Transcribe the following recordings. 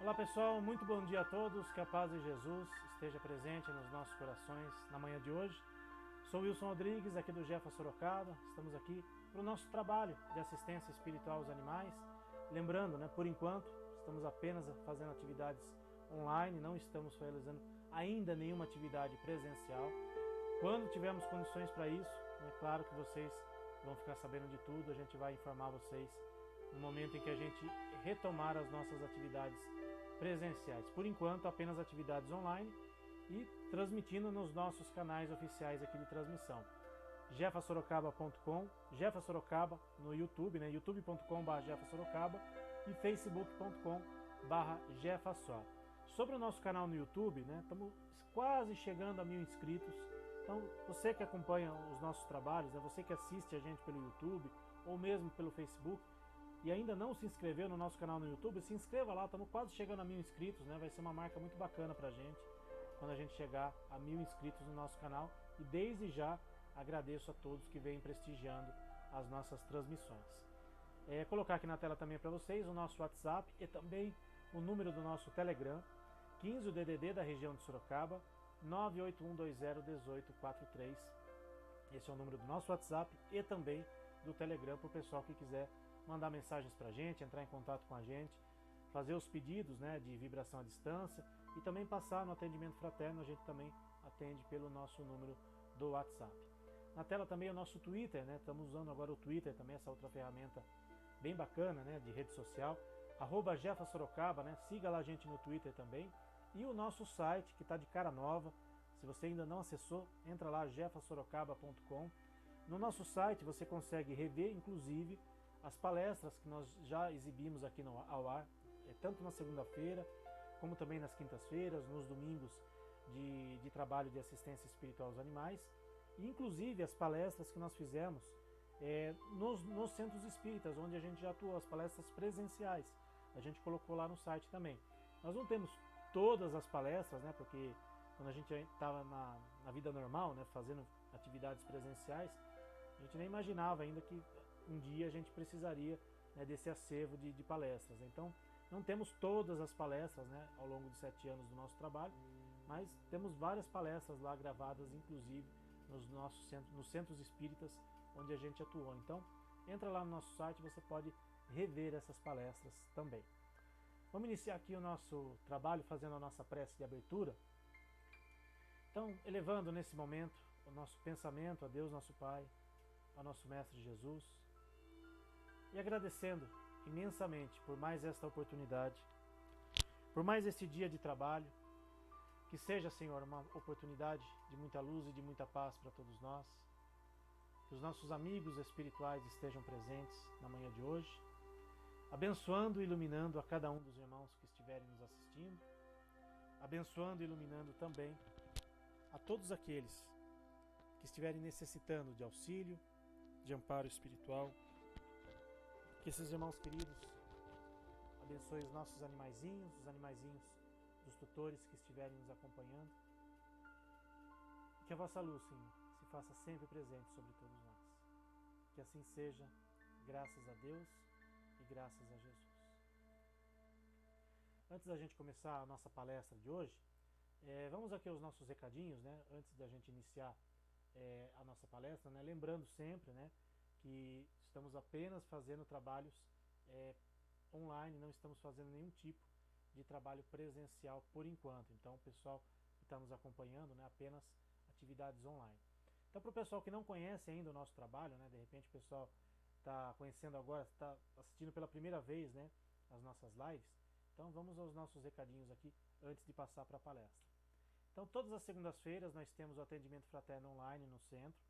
Olá pessoal, muito bom dia a todos, que a paz de Jesus esteja presente nos nossos corações na manhã de hoje. Sou Wilson Rodrigues, aqui do Jefa Sorocaba, estamos aqui para o nosso trabalho de assistência espiritual aos animais. Lembrando, por enquanto, estamos apenas fazendo atividades online, não estamos realizando ainda nenhuma atividade presencial. Quando tivermos condições para isso, é claro que vocês vão ficar sabendo de tudo, a gente vai informar vocês no momento em que a gente retomar as nossas atividades presenciais. Por enquanto, apenas atividades online e transmitindo nos nossos canais oficiais aqui de transmissão. jefasorocaba.com, Jefa Sorocaba no YouTube, youtube.com/Jefa Sorocaba e facebook.com/Jefasor. Sobre o nosso canal no YouTube, estamos quase chegando a 1000 inscritos. Então, você que acompanha os nossos trabalhos, você que assiste a gente pelo YouTube ou mesmo pelo Facebook, e ainda não se inscreveu no nosso canal no YouTube, se inscreva lá, estamos quase chegando a 1000 inscritos, vai ser uma marca muito bacana pra gente, quando a gente chegar a 1000 inscritos no nosso canal, e desde já agradeço a todos que vêm prestigiando as nossas transmissões. Colocar aqui na tela também para vocês o nosso WhatsApp e também o número do nosso Telegram, 15 o DDD da região de Sorocaba, 981201843. Esse é o número do nosso WhatsApp e também do Telegram para o pessoal que quiser mandar mensagens para a gente, entrar em contato com a gente, fazer os pedidos de vibração à distância e também passar no atendimento fraterno. A gente também atende pelo nosso número do WhatsApp. Na tela também o nosso Twitter, estamos usando agora o Twitter também, essa outra ferramenta bem bacana de rede social, @JefaSorocaba, siga lá a gente no Twitter também, e o nosso site que está de cara nova. Se você ainda não acessou, entra lá, jefasorocaba.com. No nosso site você consegue rever, inclusive, as palestras que nós já exibimos aqui ao ar, tanto na segunda-feira, como também nas quintas-feiras, nos domingos de trabalho de assistência espiritual aos animais, e inclusive as palestras que nós fizemos nos centros espíritas, onde a gente já atuou, as palestras presenciais, a gente colocou lá no site também. Nós não temos todas as palestras, porque quando a gente estava na vida normal, fazendo atividades presenciais, a gente nem imaginava ainda que um dia a gente precisaria desse acervo de palestras. Então, não temos todas as palestras ao longo de 7 anos do nosso trabalho, mas temos várias palestras lá gravadas, inclusive nos centros espíritas onde a gente atuou. Então, entra lá no nosso site, você pode rever essas palestras também. Vamos iniciar aqui o nosso trabalho fazendo a nossa prece de abertura. Então, elevando nesse momento o nosso pensamento a Deus, nosso Pai, ao nosso Mestre Jesus, e agradecendo imensamente por mais esta oportunidade, por mais este dia de trabalho, que seja, Senhor, uma oportunidade de muita luz e de muita paz para todos nós, que os nossos amigos espirituais estejam presentes na manhã de hoje, abençoando e iluminando a cada um dos irmãos que estiverem nos assistindo, abençoando e iluminando também a todos aqueles que estiverem necessitando de auxílio, de amparo espiritual. Que esses irmãos queridos abençoem os nossos animaizinhos, os animaizinhos dos tutores que estiverem nos acompanhando. E que a vossa luz, Senhor, se faça sempre presente sobre todos nós. Que assim seja, graças a Deus e graças a Jesus. Antes da gente começar a nossa palestra de hoje, vamos aqui aos nossos recadinhos, antes da gente iniciar a nossa palestra, lembrando sempre, que estamos apenas fazendo trabalhos online, não estamos fazendo nenhum tipo de trabalho presencial por enquanto. Então, o pessoal que está nos acompanhando, apenas atividades online. Então, para o pessoal que não conhece ainda o nosso trabalho, de repente o pessoal está conhecendo agora, está assistindo pela primeira vez as nossas lives, então vamos aos nossos recadinhos aqui antes de passar para a palestra. Então, todas as segundas-feiras nós temos o atendimento fraterno online no centro,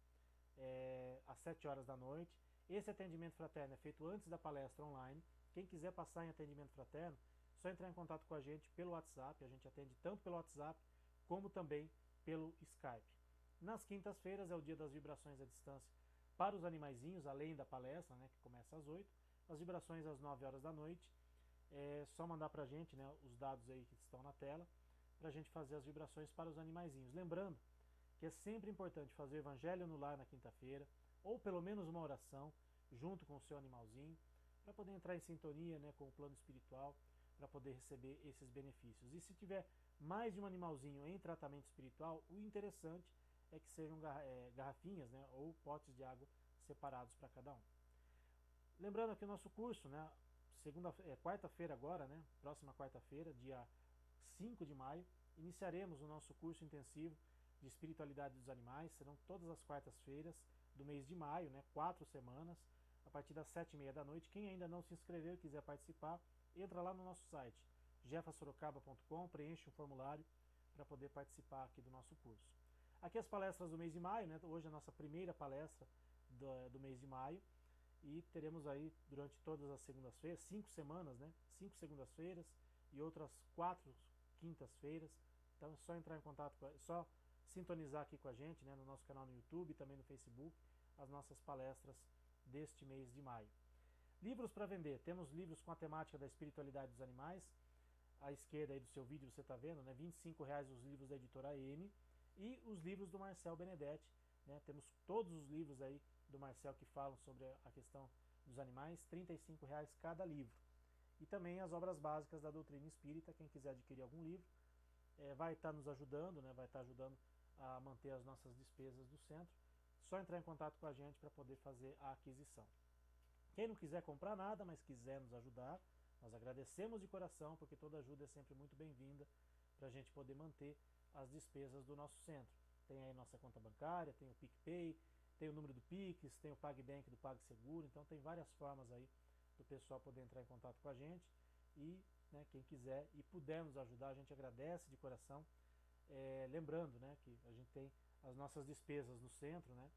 às 7 horas da noite. Esse atendimento fraterno é feito antes da palestra online. Quem quiser passar em atendimento fraterno, só entrar em contato com a gente pelo WhatsApp. A gente atende tanto pelo WhatsApp como também pelo Skype. Nas quintas-feiras é o dia das vibrações à distância para os animaizinhos, além da palestra, que começa às 8, as vibrações às 9 horas da noite. É só mandar para a gente os dados aí que estão na tela, para a gente fazer as vibrações para os animaizinhos. Lembrando que é sempre importante fazer o Evangelho no Lar na quinta-feira, ou pelo menos uma oração, junto com o seu animalzinho, para poder entrar em sintonia com o plano espiritual, para poder receber esses benefícios. E se tiver mais de um animalzinho em tratamento espiritual, o interessante é que sejam garrafinhas, né, ou potes de água separados para cada um. Lembrando aqui o nosso curso, né, quarta-feira agora, né, próxima quarta-feira, dia 5 de maio, iniciaremos o nosso curso intensivo de espiritualidade dos animais. Serão todas as quartas-feiras do mês de maio, né, 4 semanas, a partir das 7h30 da noite. Quem ainda não se inscreveu e quiser participar, entra lá no nosso site, jefasorocaba.com, preenche um formulário para poder participar aqui do nosso curso. Aqui as palestras do mês de maio, né, hoje é a nossa primeira palestra do mês de maio, e teremos aí durante todas as segundas-feiras, 5 semanas, né, 5 segundas-feiras e outras 4 quintas-feiras. Então é só entrar em contato, só sintonizar aqui com a gente, né, no nosso canal no YouTube e também no Facebook, as nossas palestras deste mês de maio. Livros para vender. Temos livros com a temática da espiritualidade dos animais. À esquerda aí do seu vídeo você está vendo, né, R$25 os livros da editora M e os livros do Marcel Benedetti, né, temos todos os livros aí do Marcel que falam sobre a questão dos animais, R$35 cada livro. E também as obras básicas da doutrina espírita. Quem quiser adquirir algum livro vai estar nos ajudando, né, vai estar ajudando a manter as nossas despesas do centro. Só entrar em contato com a gente para poder fazer a aquisição. Quem não quiser comprar nada, mas quiser nos ajudar, nós agradecemos de coração, porque toda ajuda é sempre muito bem-vinda para a gente poder manter as despesas do nosso centro. Tem aí nossa conta bancária, tem o PicPay, tem o número do Pix, tem o PagBank do PagSeguro, então tem várias formas aí do pessoal poder entrar em contato com a gente. E, né, quem quiser e puder nos ajudar, a gente agradece de coração. Lembrando, né, que a gente tem as nossas despesas no centro, né,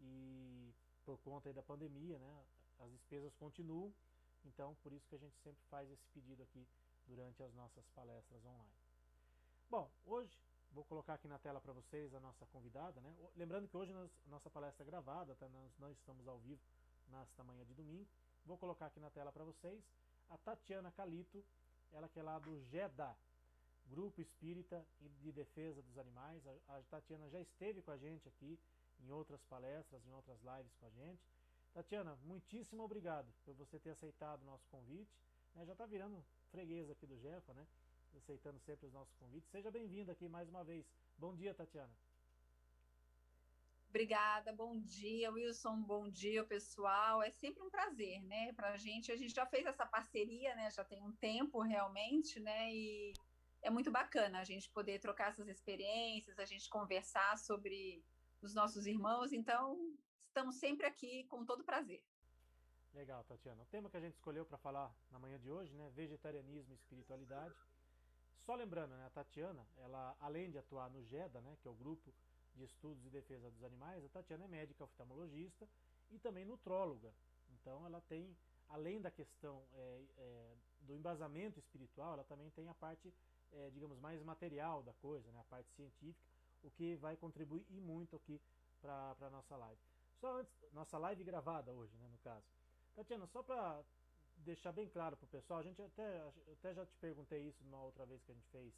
e por conta aí da pandemia, né, as despesas continuam. Então, por isso que a gente sempre faz esse pedido aqui durante as nossas palestras online. Bom, hoje vou colocar aqui na tela para vocês a nossa convidada, né? Lembrando que hoje nossa palestra é gravada, tá? Nós não estamos ao vivo nesta manhã de domingo. Vou colocar aqui na tela para vocês a Tatiana Calito, ela que é lá do GEDA, Grupo Espírita de Defesa dos Animais. A Tatiana já esteve com a gente aqui em outras palestras, em outras lives com a gente. Tatiana, muitíssimo obrigado por você ter aceitado o nosso convite, né? Já está virando freguesa aqui do Jefa, né? Aceitando sempre os nossos convites. Seja bem-vinda aqui mais uma vez. Bom dia, Tatiana. Obrigada, bom dia, Wilson, bom dia, pessoal. É sempre um prazer, né, para a gente já fez essa parceria, né, já tem um tempo realmente, né, e é muito bacana a gente poder trocar essas experiências, a gente conversar sobre os nossos irmãos, então estamos sempre aqui com todo prazer. Legal, Tatiana. O tema que a gente escolheu para falar na manhã de hoje, né, vegetarianismo e espiritualidade. Só lembrando, né, a Tatiana, ela além de atuar no GEDA, né, que é o Grupo de Estudos e Defesa dos Animais, a Tatiana é médica oftalmologista e também nutróloga. Então ela tem, além da questão do embasamento espiritual, ela também tem a parte, digamos, mais material da coisa, né, a parte científica, o que vai contribuir e muito aqui para a nossa live. Só antes, nossa live gravada hoje, né, no caso. Tatiana, só para deixar bem claro para o pessoal, até já te perguntei isso numa outra vez que a gente fez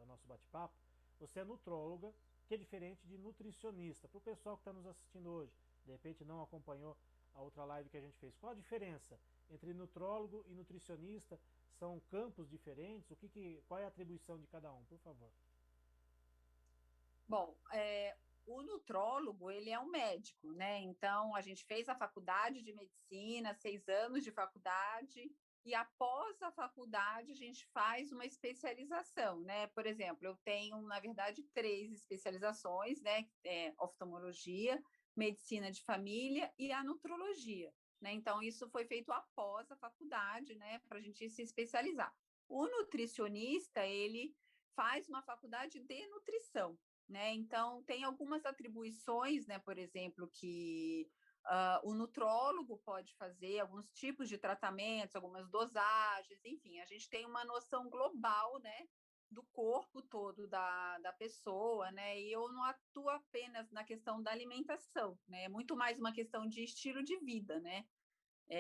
o nosso bate-papo. Você é nutróloga, que é diferente de nutricionista. Para o pessoal que está nos assistindo hoje, de repente não acompanhou a outra live que a gente fez, qual a diferença entre nutrólogo e nutricionista? São campos diferentes? Qual é a atribuição de cada um, por favor? Bom, o nutrólogo, ele é um médico, né? Então, a gente fez a faculdade de medicina, 6 anos de faculdade, e após a faculdade, a gente faz uma especialização, né? Por exemplo, eu tenho, na verdade, 3 especializações, né? Oftalmologia, medicina de família e a nutrologia, né? Então, isso foi feito após a faculdade, né? Para a gente se especializar. O nutricionista, ele faz uma faculdade de nutrição, né? Então, tem algumas atribuições, né? Por exemplo, que o nutrólogo pode fazer alguns tipos de tratamentos, algumas dosagens, enfim, a gente tem uma noção global, né? Do corpo todo da pessoa, né? E eu não atuo apenas na questão da alimentação, né? É muito mais uma questão de estilo de vida, né?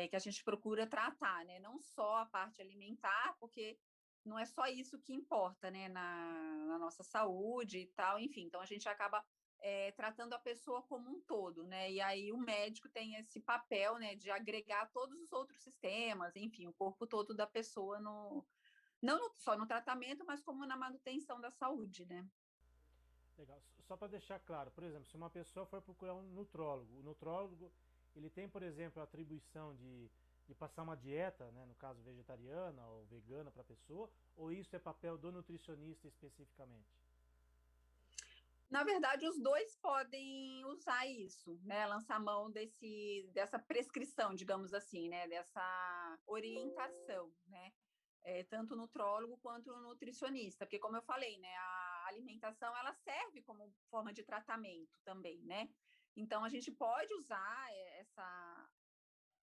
Que a gente procura tratar, né? Não só a parte alimentar, porque não é só isso que importa, né, na nossa saúde e tal, enfim. Então, a gente acaba tratando a pessoa como um todo, né? E aí o médico tem esse papel, né, de agregar todos os outros sistemas, enfim, o corpo todo da pessoa só no tratamento, mas como na manutenção da saúde, né? Legal. Só para deixar claro, por exemplo, se uma pessoa for procurar um nutrólogo, o nutrólogo ele tem, por exemplo, a atribuição de passar uma dieta, né, no caso vegetariana ou vegana para a pessoa, ou isso é papel do nutricionista especificamente? Na verdade, os dois podem usar isso, né? Lançar mão dessa prescrição, digamos assim, né? Dessa orientação, né? Tanto o nutrólogo quanto o nutricionista, porque como eu falei, né? A alimentação ela serve como forma de tratamento também, né? Então a gente pode usar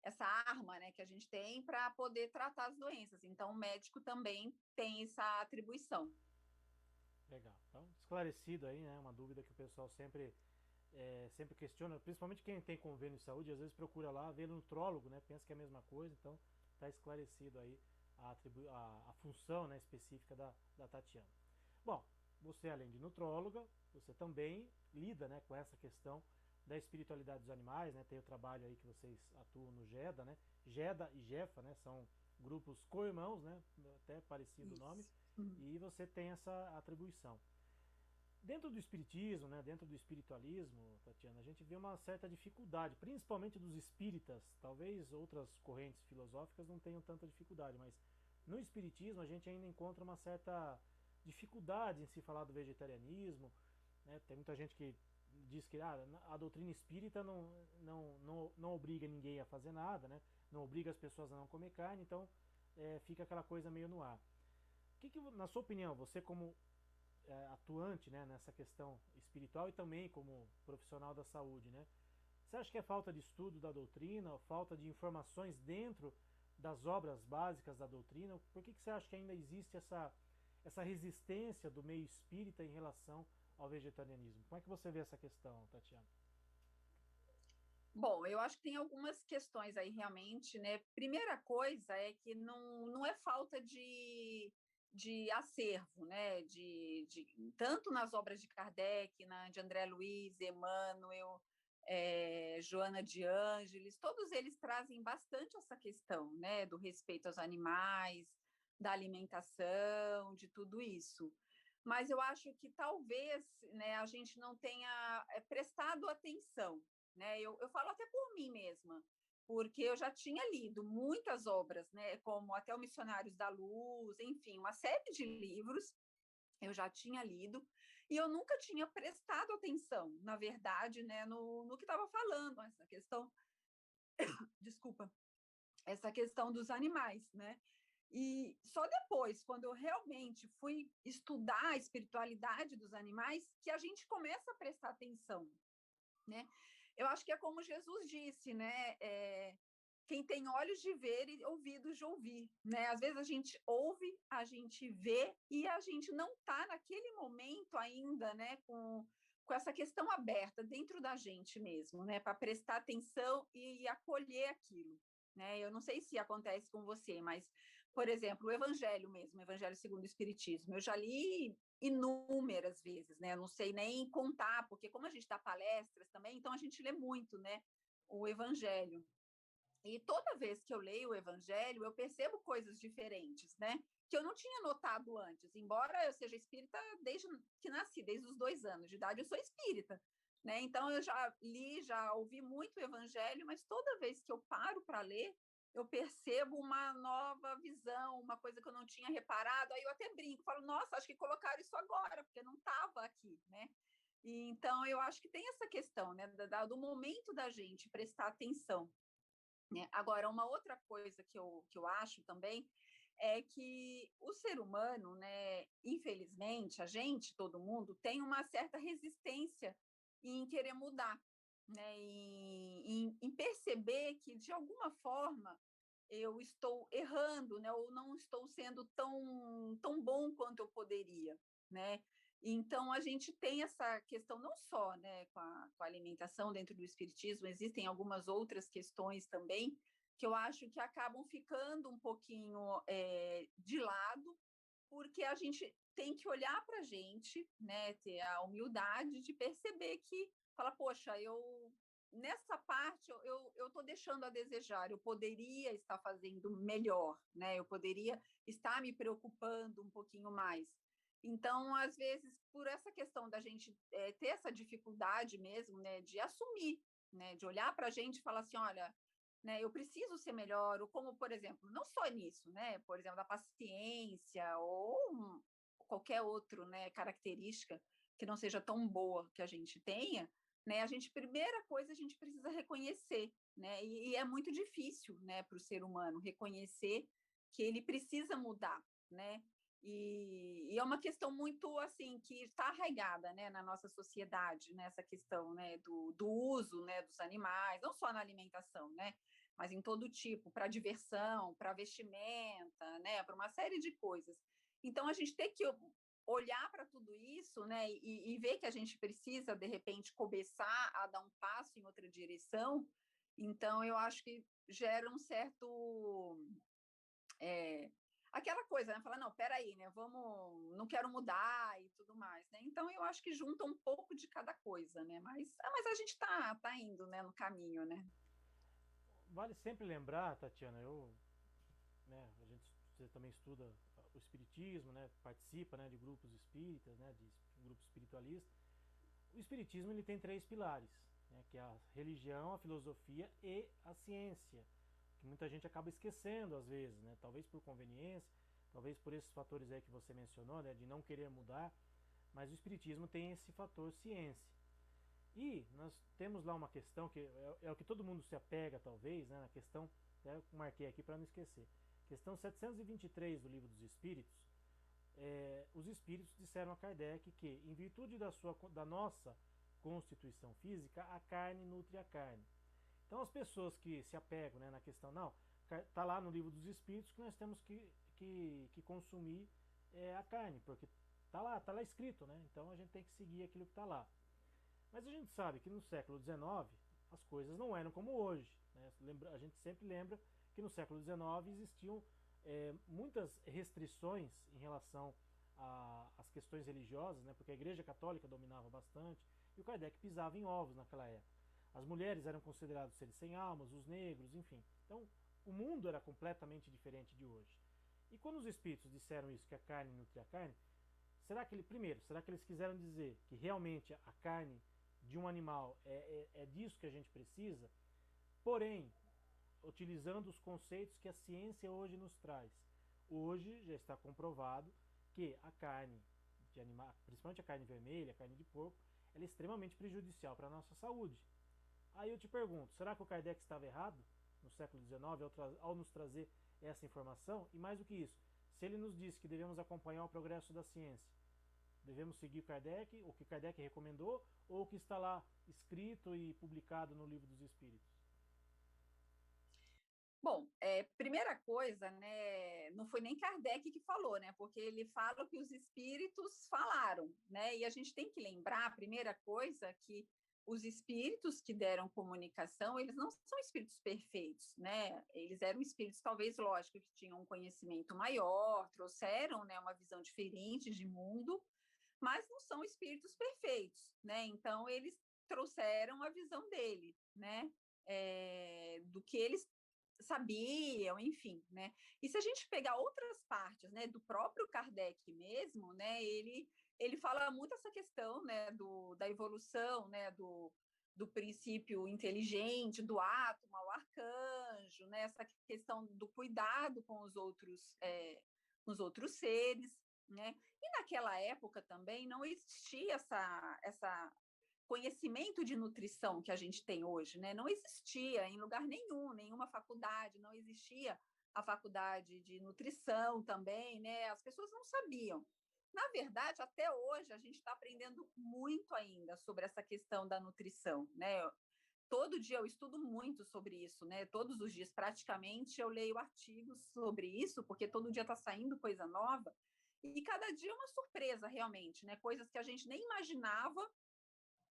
essa arma, né? Que a gente tem para poder tratar as doenças. Então o médico também tem essa atribuição. Legal. Então, esclarecido aí, né? Uma dúvida que o pessoal sempre questiona, principalmente quem tem convênio de saúde, às vezes procura lá, vê no nutrólogo, né? Pensa que é a mesma coisa, então está esclarecido aí a função, né, específica da Tatiana. Bom, você além de nutróloga, você também lida, né, com essa questão da espiritualidade dos animais, né? Tem o trabalho aí que vocês atuam no GEDA, né? GEDA e GEFA, né? São grupos co-irmãos, né? Até parecido o nome. Isso. Uhum. E você tem essa atribuição. Dentro do espiritismo, né, dentro do espiritualismo, Tatiana, a gente vê uma certa dificuldade, principalmente dos espíritas. Talvez outras correntes filosóficas não tenham tanta dificuldade, mas no espiritismo a gente ainda encontra uma certa dificuldade em se falar do vegetarianismo. Né? Tem muita gente que diz que a doutrina espírita não obriga ninguém a fazer nada, né? Não obriga as pessoas a não comer carne, então fica aquela coisa meio no ar. Na sua opinião, você como atuante, né, nessa questão espiritual e também como profissional da saúde, né? Você acha que é falta de estudo da doutrina, ou falta de informações dentro das obras básicas da doutrina? Por que você acha que ainda existe essa resistência do meio espírita em relação ao vegetarianismo? Como é que você vê essa questão, Tatiana? Bom, eu acho que tem algumas questões aí realmente, né? Primeira coisa é que não é falta de acervo, né? Tanto nas obras de Kardec, de André Luiz, Emmanuel, Joana de Ângeles, todos eles trazem bastante essa questão, né? Do respeito aos animais, da alimentação, de tudo isso. Mas eu acho que talvez, né, a gente não tenha prestado atenção, né? Eu falo até por mim mesma, porque eu já tinha lido muitas obras, né? Como até o Missionários da Luz, enfim, uma série de livros eu já tinha lido e eu nunca tinha prestado atenção, na verdade, né? No que estava falando, essa questão, desculpa, essa questão dos animais, né? E só depois, quando eu realmente fui estudar a espiritualidade dos animais, que a gente começa a prestar atenção, né? Eu acho que é como Jesus disse, né? Quem tem olhos de ver e ouvidos de ouvir, né? Às vezes a gente ouve, a gente vê e a gente não está naquele momento ainda, né? Com essa questão aberta dentro da gente mesmo, né? Para prestar atenção e acolher aquilo, né? Eu não sei se acontece com você, mas, por exemplo, o Evangelho mesmo, o Evangelho segundo o Espiritismo, eu já li inúmeras vezes, né? Eu não sei nem contar, porque como a gente dá palestras também, então a gente lê muito, né? O Evangelho. E toda vez que eu leio o Evangelho, eu percebo coisas diferentes, né? Que eu não tinha notado antes. Embora eu seja espírita desde que nasci, desde os 2 anos de idade, eu sou espírita, né? Então eu já li, já ouvi muito o Evangelho, mas toda vez que eu paro para ler, eu percebo uma nova visão, uma coisa que eu não tinha reparado. Aí eu até brinco, falo, nossa, acho que colocaram isso agora, porque não estava aqui, né? E, então eu acho que tem essa questão, né, do momento da gente prestar atenção, né? Agora, uma outra coisa que eu acho também é que o ser humano, né, infelizmente, a gente, todo mundo, tem uma certa resistência em querer mudar, né, em perceber que, de alguma forma, eu estou errando, né, ou não estou sendo tão bom quanto eu poderia, né? Então, a gente tem essa questão não só, né, com a alimentação dentro do espiritismo, existem algumas outras questões também que eu acho que acabam ficando um pouquinho de lado, por porque a gente tem que olhar para a gente, né, ter a humildade de perceber que, fala, poxa, nessa parte eu estou deixando a desejar, eu poderia estar fazendo melhor, né? Eu poderia estar me preocupando um pouquinho mais. Então, às vezes, por essa questão da gente ter essa dificuldade mesmo, né, de assumir, né, de olhar para a gente e falar assim, olha, né, eu preciso ser melhor, ou como, por exemplo, não só nisso, né, por exemplo, da paciência ou qualquer outro, né, característica que não seja tão boa que a gente tenha, né, primeira coisa, a gente precisa reconhecer, né, e é muito difícil, né, para o ser humano reconhecer que ele precisa mudar, né, e é uma questão muito, assim, que está arraigada, né, na nossa sociedade, nessa questão, né, do uso, né, dos animais, não só na alimentação, né, mas em todo tipo, para diversão, para vestimenta, né, para uma série de coisas. Então, a gente tem que olhar para tudo isso, né, e ver que a gente precisa, de repente, começar a dar um passo em outra direção. Então, eu acho que gera um certo... aquela coisa, né, falar, não, peraí, né, não quero mudar e tudo mais, né, então eu acho que junta um pouco de cada coisa, né, mas a gente tá indo, né, no caminho, né. Vale sempre lembrar, Tatiana, né, você também estuda o espiritismo, né, participa, né, de grupos espíritas, né, de grupos espiritualistas. O espiritismo ele tem três pilares, né, que é a religião, a filosofia e a ciência, que muita gente acaba esquecendo às vezes, né, talvez por conveniência, talvez por esses fatores aí que você mencionou, né, de não querer mudar, mas o espiritismo tem esse fator ciência. E nós temos lá uma questão que é o que todo mundo se apega, talvez, né, na questão, eu marquei aqui para não esquecer, questão 723 do Livro dos Espíritos. Os espíritos disseram a Kardec que, em virtude da nossa constituição física, a carne nutre a carne. Então, as pessoas que se apegam, né, na questão, não, está lá no Livro dos Espíritos que nós temos que consumir a carne, porque está lá escrito, né? Então a gente tem que seguir aquilo que está lá. Mas a gente sabe que no século XIX as coisas não eram como hoje, né? A gente sempre lembra que no século XIX existiam muitas restrições em relação às questões religiosas, né? Porque a Igreja Católica dominava bastante e o Kardec pisava em ovos naquela época. As mulheres eram consideradas seres sem almas, os negros, enfim. Então o mundo era completamente diferente de hoje. E quando os espíritos disseram isso, que a carne nutre a carne, será que eles quiseram dizer que realmente a carne de um animal é disso que a gente precisa? Porém, utilizando os conceitos que a ciência hoje nos traz. Hoje já está comprovado que a carne de animal, principalmente a carne vermelha, a carne de porco, ela é extremamente prejudicial para a nossa saúde. Aí eu te pergunto, será que o Kardec estava errado no século XIX ao nos trazer essa informação? E mais do que isso, se ele nos disse que devemos acompanhar o progresso da ciência, devemos seguir o que Kardec recomendou, ou o que está lá escrito e publicado no Livro dos Espíritos? Bom, primeira coisa, né, não foi nem Kardec que falou, né, porque ele fala que os espíritos falaram, né, e a gente tem que lembrar, a primeira coisa, que os espíritos que deram comunicação, eles não são espíritos perfeitos, né, eles eram espíritos, talvez, lógico, que tinham um conhecimento maior, trouxeram, né, uma visão diferente de mundo, mas não são espíritos perfeitos, né, então eles trouxeram a visão dele, né, do que eles sabiam, enfim, né? E se a gente pegar outras partes, né, do próprio Kardec mesmo, né, ele fala muito essa questão, né, da evolução, né, do princípio inteligente, do átomo ao arcanjo, né, essa questão do cuidado com os outros seres, né? E naquela época também não existia essa conhecimento de nutrição que a gente tem hoje, né? Não existia em lugar nenhum, nenhuma faculdade, não existia a faculdade de nutrição também, né? As pessoas não sabiam. Na verdade, até hoje, a gente está aprendendo muito ainda sobre essa questão da nutrição, né? Todo dia eu estudo muito sobre isso, né? Todos os dias, praticamente, eu leio artigos sobre isso, porque todo dia está saindo coisa nova, e cada dia é uma surpresa, realmente, né? Coisas que a gente nem imaginava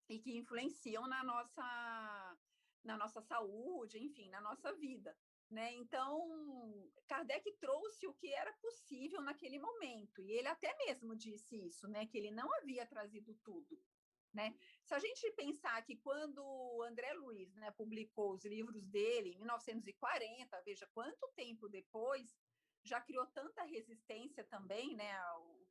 e que influenciam na nossa saúde, enfim, na nossa vida. né? Então, Kardec trouxe o que era possível naquele momento, e ele até mesmo disse isso, né? Que ele não havia trazido tudo, né? Se a gente pensar que quando André Luiz, né, publicou os livros dele em 1940, veja quanto tempo depois, já criou tanta resistência também, né,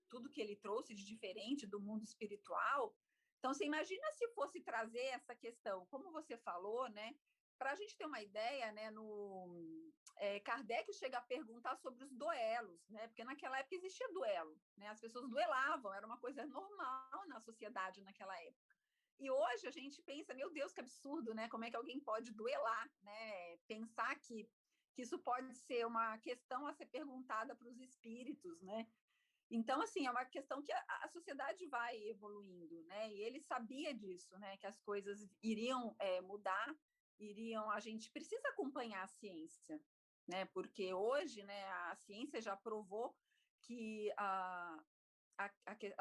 tudo que ele trouxe de diferente do mundo espiritual. Então, você imagina se fosse trazer essa questão, como você falou, né? Para a gente ter uma ideia, né, Kardec chega a perguntar sobre os duelos, né? Porque naquela época existia duelo, né? As pessoas duelavam, era uma coisa normal na sociedade naquela época. E hoje a gente pensa, meu Deus, que absurdo, né? Como é que alguém pode duelar, né? Pensar que isso pode ser uma questão a ser perguntada para os espíritos, né? Então, assim, é uma questão que a sociedade vai evoluindo, né? E ele sabia disso, né? Que as coisas iriam mudar, a gente precisa acompanhar a ciência, né? Porque hoje, né, a ciência já provou que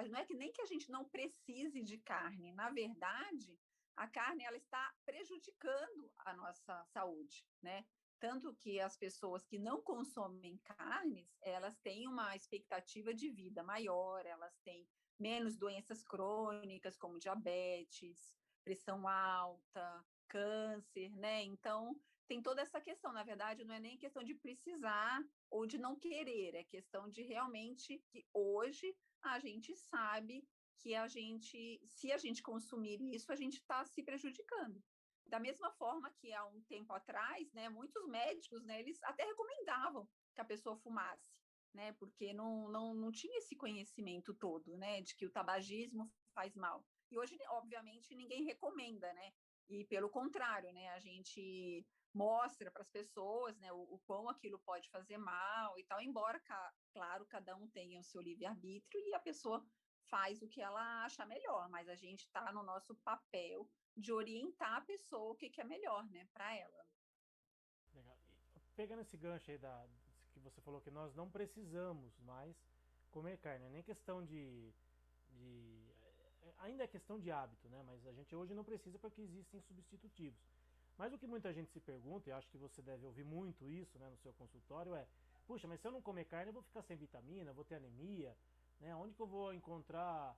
não é que nem que a gente não precise de carne, na verdade, a carne ela está prejudicando a nossa saúde, né? Tanto que as pessoas que não consomem carnes, elas têm uma expectativa de vida maior, elas têm menos doenças crônicas, como diabetes, pressão alta, câncer, né? Então, tem toda essa questão. Na verdade, não é nem questão de precisar ou de não querer, é questão de realmente que hoje a gente sabe que se a gente consumir isso, a gente está se prejudicando. Da mesma forma que há um tempo atrás, né, muitos médicos, né, eles até recomendavam que a pessoa fumasse, né, porque não tinha esse conhecimento todo, né, de que o tabagismo faz mal. E hoje, obviamente, ninguém recomenda, né, e pelo contrário, né, a gente mostra para as pessoas, né, o quão aquilo pode fazer mal e tal, embora, claro, cada um tenha o seu livre-arbítrio e a pessoa faz o que ela acha melhor, mas a gente está no nosso papel de orientar a pessoa o que é melhor, né, para ela. Legal. E pegando esse gancho aí que você falou que nós não precisamos mais comer carne, é nem questão ainda é questão de hábito, né? Mas a gente hoje não precisa porque existem substitutivos. Mas o que muita gente se pergunta, e acho que você deve ouvir muito isso, né, no seu consultório, é: puxa, mas se eu não comer carne, eu vou ficar sem vitamina, vou ter anemia, né? Onde que eu vou encontrar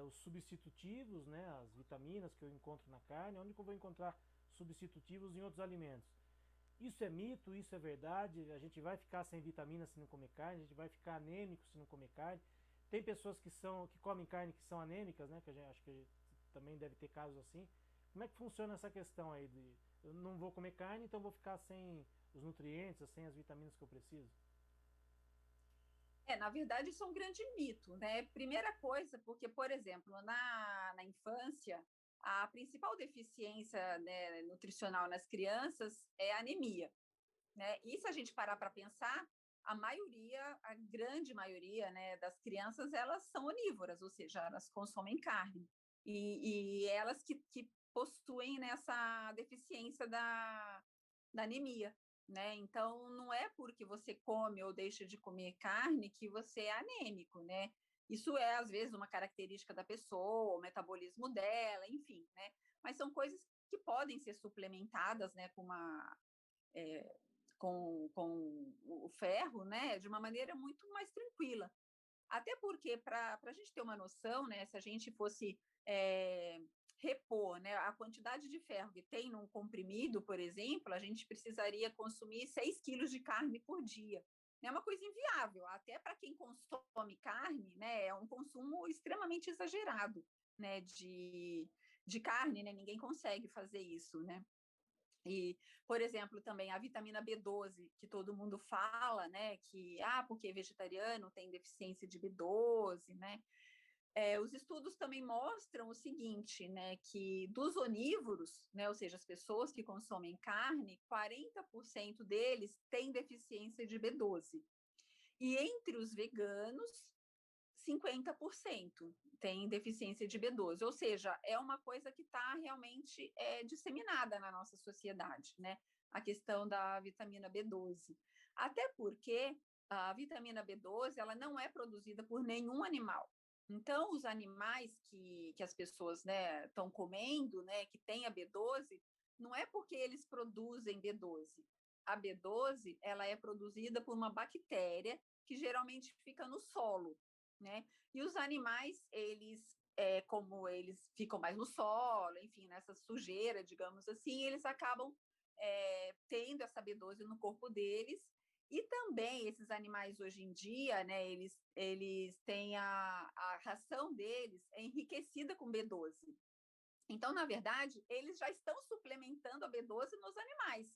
os substitutivos, né, as vitaminas que eu encontro na carne? Onde que eu vou encontrar substitutivos em outros alimentos? Isso é mito, isso é verdade. A gente vai ficar sem vitamina se não comer carne, a gente vai ficar anêmico se não comer carne. Tem pessoas que comem carne que são anêmicas, né? Que a gente, acho que também deve ter casos assim. Como é que funciona essa questão aí de eu não vou comer carne, então vou ficar sem os nutrientes, sem as vitaminas que eu preciso? Na verdade, isso é um grande mito, né? Primeira coisa, porque, por exemplo, na infância, a principal deficiência, né, nutricional nas crianças é a anemia, né? E se a gente parar para pensar, a grande maioria, né, das crianças, elas são onívoras, ou seja, elas consomem carne. E elas que possuem nessa deficiência da anemia, né? Então, não é porque você come ou deixa de comer carne que você é anêmico, né? Isso é, às vezes, uma característica da pessoa, o metabolismo dela, enfim, né? Mas são coisas que podem ser suplementadas, né, é, com o ferro, né, de uma maneira muito mais tranquila. Até porque, para a gente ter uma noção, né, se a gente fosse repor, né, a quantidade de ferro que tem num comprimido, por exemplo, a gente precisaria consumir 6 quilos de carne por dia. É uma coisa inviável, até para quem consome carne, né, é um consumo extremamente exagerado, né, de carne, né, ninguém consegue fazer isso, né. E, por exemplo, também a vitamina B12, que todo mundo fala, né, que, porque vegetariano tem deficiência de B12, né? Os estudos também mostram o seguinte, né, que dos onívoros, né, ou seja, as pessoas que consomem carne, 40% deles têm deficiência de B12. E entre os veganos, 50% tem deficiência de B12, ou seja, é uma coisa que está realmente disseminada na nossa sociedade, né? A questão da vitamina B12. Até porque a vitamina B12 ela não é produzida por nenhum animal. Então, os animais que as pessoas, né, estão comendo, né, que tem a B12, não é porque eles produzem B12, a B12, ela é produzida por uma bactéria que geralmente fica no solo, né? E os animais, como eles ficam mais no solo, enfim, nessa sujeira, digamos assim, eles acabam tendo essa B12 no corpo deles. E também esses animais hoje em dia, né, eles têm a ração deles enriquecida com B12. Então, na verdade, eles já estão suplementando a B12 nos animais,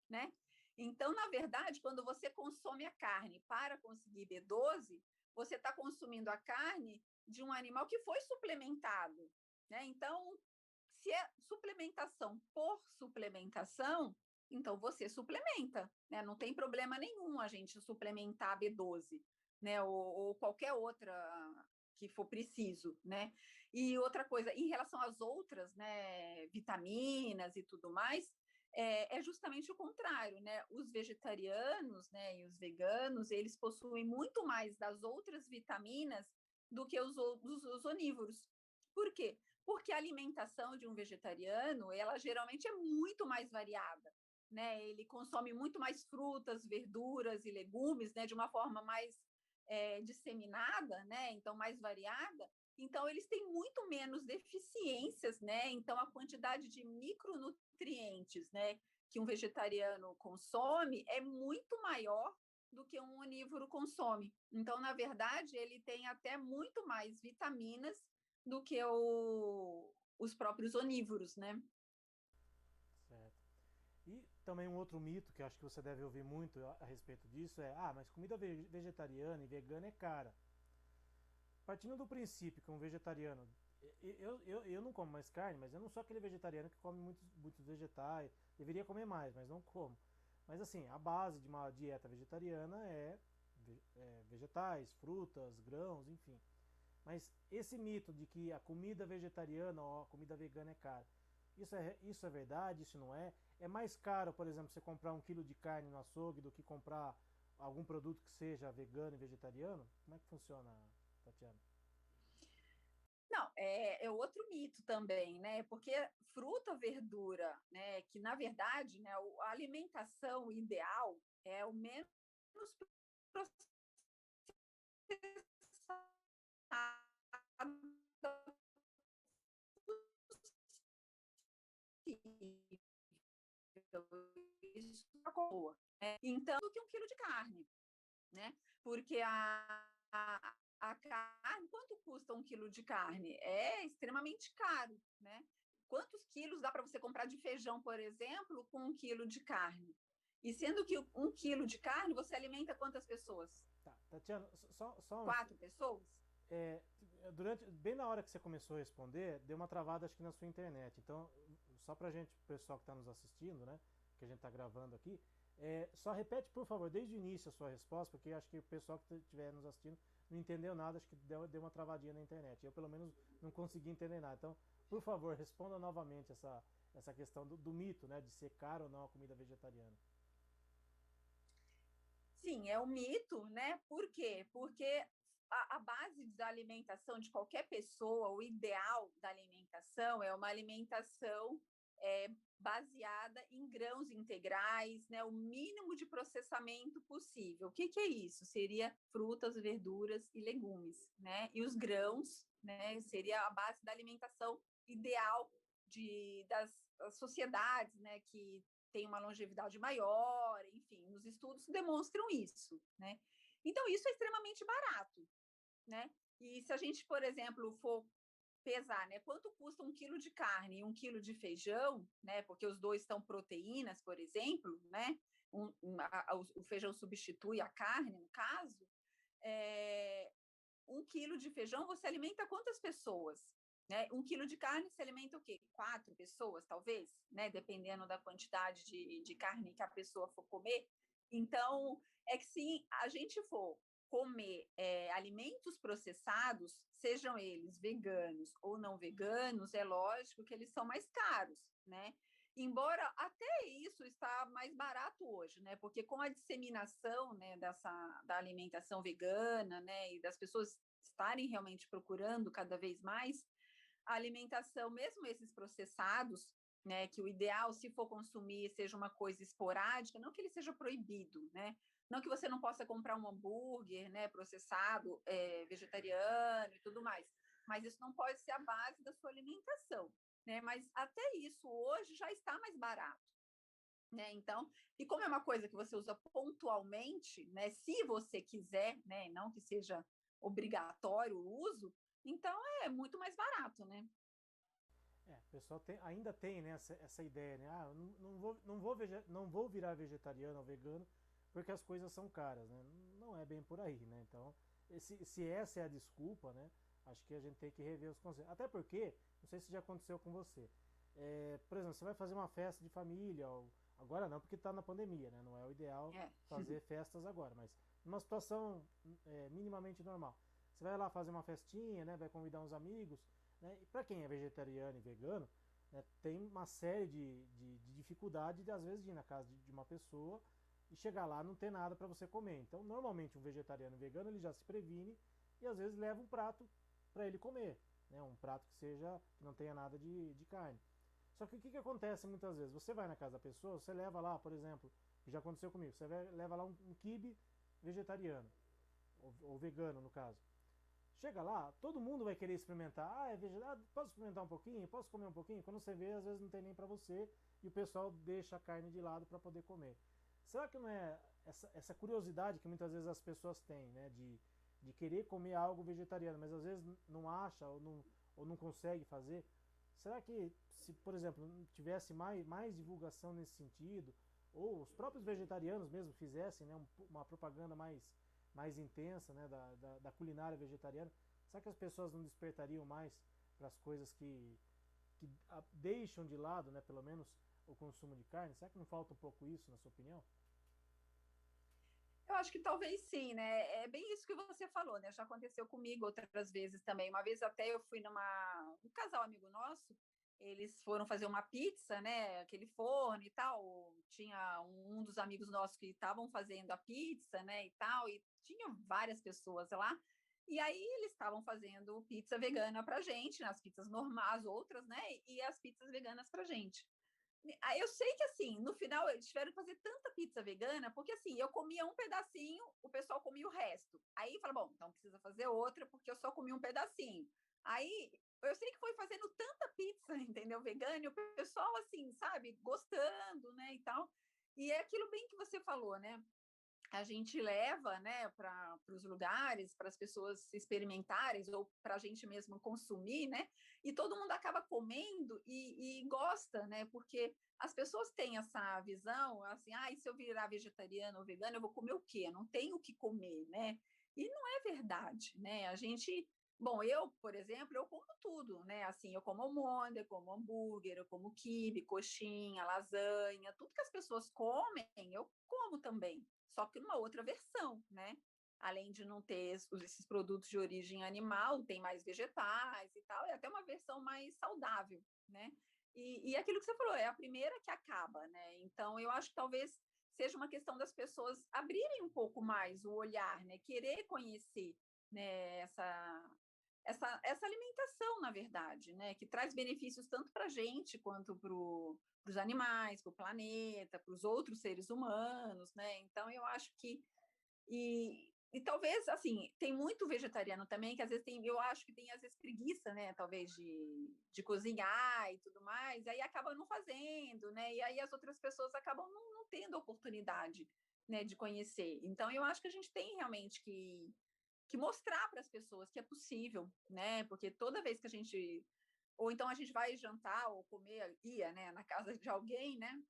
né? Então, na verdade, quando você consome a carne para conseguir B12, você está consumindo a carne de um animal que foi suplementado, né? Então, se é suplementação por suplementação, então você suplementa, né? Não tem problema nenhum a gente suplementar a B12, né? Ou qualquer outra que for preciso, né? E outra coisa, em relação às outras, né, vitaminas e tudo mais, é justamente o contrário, né? Os vegetarianos, né, e os veganos, eles possuem muito mais das outras vitaminas do que os onívoros. Por quê? Porque a alimentação de um vegetariano, ela geralmente é muito mais variada, né? Ele consome muito mais frutas, verduras e legumes, né, de uma forma mais disseminada, né? Então mais variada. Então eles têm muito menos deficiências, né? Então a quantidade de micronutrientes, né, que um vegetariano consome é muito maior do que um onívoro consome. Então, na verdade, ele tem até muito mais vitaminas do que os próprios onívoros, né? Certo. E também um outro mito que acho que você deve ouvir muito a respeito disso é: ah, mas comida vegetariana e vegana é cara. Partindo do princípio que um vegetariano. Eu não como mais carne, mas eu não sou aquele vegetariano que come muitos vegetais. Deveria comer mais, mas não como. Mas assim, a base de uma dieta vegetariana é vegetais, frutas, grãos, enfim. Mas esse mito de que a comida vegetariana ou a comida vegana é cara, isso é verdade? Isso não é? É mais caro, por exemplo, você comprar 1 quilo de carne no açougue do que comprar algum produto que seja vegano e vegetariano? Como é que funciona, Tatiana? Não, é outro mito também, né? Porque fruta, verdura, né? Que na verdade, né? A alimentação ideal é o menos isso é boa, né? Então, do que 1 quilo de carne, né? Porque a carne, quanto custa 1 quilo de carne? É extremamente caro, né? Quantos quilos dá para você comprar de feijão, por exemplo, com 1 quilo de carne? E sendo que 1 quilo de carne, você alimenta quantas pessoas? Tá, Tatiana, só 4 pessoas? é, bem na hora que você começou a responder, deu uma travada acho que na sua internet. Então, só pra gente, o pessoal que está nos assistindo, né, que a gente está gravando aqui, só repete, por favor, desde o início a sua resposta, porque acho que o pessoal que estiver nos assistindo não entendeu nada, acho que deu uma travadinha na internet. Eu, pelo menos, não consegui entender nada. Então, por favor, responda novamente essa questão do mito, né, de ser caro ou não a comida vegetariana. Sim, é um mito, né? Por quê? Porque a base da alimentação de qualquer pessoa, o ideal da alimentação é uma alimentação baseada em grãos integrais, né? O mínimo de processamento possível. O que é isso? Seria frutas, verduras e legumes, né? E os grãos, né? Seria a base da alimentação ideal das sociedades, né? Que tem uma longevidade maior, enfim, os estudos demonstram isso, né? Então, isso é extremamente barato, né? E se a gente, por exemplo, for pesar, né, quanto custa 1 quilo de carne e 1 quilo de feijão, né? Porque os dois são proteínas, por exemplo, né? O feijão substitui a carne, no caso. É, 1 quilo de feijão você alimenta quantas pessoas? Né? 1 quilo de carne se alimenta o quê? 4 pessoas, talvez, né? Dependendo da quantidade de carne que a pessoa for comer. Então, é que se a gente for comer alimentos processados, sejam eles veganos ou não veganos, é lógico que eles são mais caros, né? Embora até isso está mais barato hoje, né? Porque com a disseminação, né, da alimentação vegana, né, e das pessoas estarem realmente procurando cada vez mais, a alimentação, mesmo esses processados, né? Que o ideal, se for consumir, seja uma coisa esporádica, não que ele seja proibido, né? Não que você não possa comprar um hambúrguer, né, processado, vegetariano e tudo mais, mas isso não pode ser a base da sua alimentação, né? Mas até isso hoje já está mais barato, né? Então, e como é uma coisa que você usa pontualmente, né? Se você quiser, né? Não que seja obrigatório o uso, então é muito mais barato, né? O pessoal ainda tem, né, essa ideia, né? Ah, eu não vou virar vegetariano ou vegano porque as coisas são caras, né? Não é bem por aí, né? Então, se essa é a desculpa, né? Acho que a gente tem que rever os conceitos. Até porque, não sei se já aconteceu com você. Por exemplo, você vai fazer uma festa de família, agora não, porque está na pandemia, né? Não é o ideal É. fazer festas agora, mas numa situação minimamente normal. Você vai lá fazer uma festinha, né? Vai convidar uns amigos, né? E para quem é vegetariano e vegano, né, tem uma série de dificuldade, de, às vezes, de ir na casa de uma pessoa e chegar lá não ter nada para você comer. Então, normalmente, um vegetariano e vegano ele já se previne e às vezes leva um prato para ele comer, né? Um prato que não tenha nada de carne. Só que o que acontece muitas vezes? Você vai na casa da pessoa, você leva lá, por exemplo, que já aconteceu comigo, você leva lá um quibe vegetariano, ou vegano no caso. Chega lá, todo mundo vai querer experimentar. Ah, é vegetariano, posso experimentar um pouquinho? Posso comer um pouquinho? Quando você vê, às vezes não tem nem para você e o pessoal deixa a carne de lado para poder comer. Será que não é essa curiosidade que muitas vezes as pessoas têm, né, de querer comer algo vegetariano, mas às vezes não acha ou não consegue fazer? Será que se, por exemplo, tivesse mais divulgação nesse sentido, ou os próprios vegetarianos mesmo fizessem, né, uma propaganda mais intensa, né, da culinária vegetariana, será que as pessoas não despertariam mais para as coisas que deixam de lado, né, pelo menos, o consumo de carne? Será que não falta um pouco isso, na sua opinião? Eu acho que talvez sim, né? É bem isso que você falou, né? Já aconteceu comigo outras vezes também. Uma vez até eu fui um casal amigo nosso, eles foram fazer uma pizza, né? Aquele forno e tal. Tinha um dos amigos nossos que estavam fazendo a pizza, né? E tal, e tinha várias pessoas lá. E aí eles estavam fazendo pizza vegana pra gente, as pizzas normais, outras, né? E as pizzas veganas pra gente. Aí eu sei que, assim, no final eles tiveram que fazer tanta pizza vegana, porque, assim, eu comia um pedacinho, o pessoal comia o resto. Aí fala, bom, então precisa fazer outra, porque eu só comi um pedacinho. Aí eu sei que foi fazendo tanta pizza, entendeu, vegana, e o pessoal, assim, sabe, gostando, né, e tal. E é aquilo bem que você falou, né? A gente leva, né, para os lugares, para as pessoas experimentarem ou para a gente mesmo consumir, né? E todo mundo acaba comendo e gosta, né? Porque as pessoas têm essa visão, assim, ah, e se eu virar vegetariano ou vegano, eu vou comer o quê? Eu não tenho o que comer, né? E não é verdade, né? A gente, bom, eu, por exemplo, eu como tudo, né? Assim, eu como almôndega, eu como hambúrguer, eu como quibe, coxinha, lasanha, tudo que as pessoas comem, eu como também, só que numa outra versão, né? Além de não ter esses produtos de origem animal, tem mais vegetais e tal, é até uma versão mais saudável, né? E aquilo que você falou, é a primeira que acaba, né? Então, eu acho que talvez seja uma questão das pessoas abrirem um pouco mais o olhar, né? Querer conhecer, né? Essa alimentação, na verdade, né? Que traz benefícios tanto para a gente quanto para os animais, para o planeta, para os outros seres humanos, né? Então, eu acho que. E talvez, assim, tem muito vegetariano também, que às vezes tem, eu acho que tem, às vezes, preguiça, né? Talvez de cozinhar e tudo mais, aí acaba não fazendo, né? E aí as outras pessoas acabam não tendo oportunidade, né, de conhecer. Então, eu acho que a gente tem realmente que mostrar para as pessoas que é possível, né? Porque toda vez que a gente ou então a gente vai jantar ou comer, ia, né, na casa de alguém, né?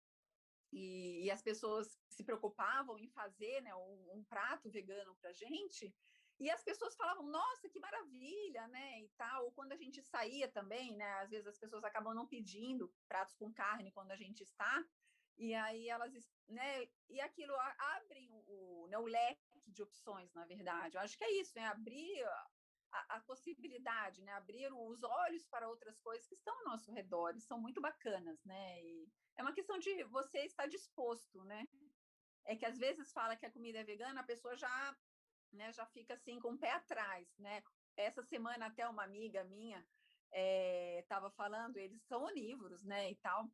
E as pessoas se preocupavam em fazer, né, um prato vegano para a gente, e as pessoas falavam, nossa, que maravilha, né, e tal. Ou quando a gente saía também, né, às vezes as pessoas acabam não pedindo pratos com carne quando a gente está, e aí elas, né, e aquilo abre né, o leque de opções, na verdade. Eu acho que é isso, né, abrir a possibilidade, né, abrir os olhos para outras coisas que estão ao nosso redor, e são muito bacanas, né, e é uma questão de você estar disposto, né, é que às vezes fala que a comida é vegana, a pessoa já, né, já fica assim com o pé atrás, né, essa semana até uma amiga minha estava falando, eles são onívoros, né, e tal,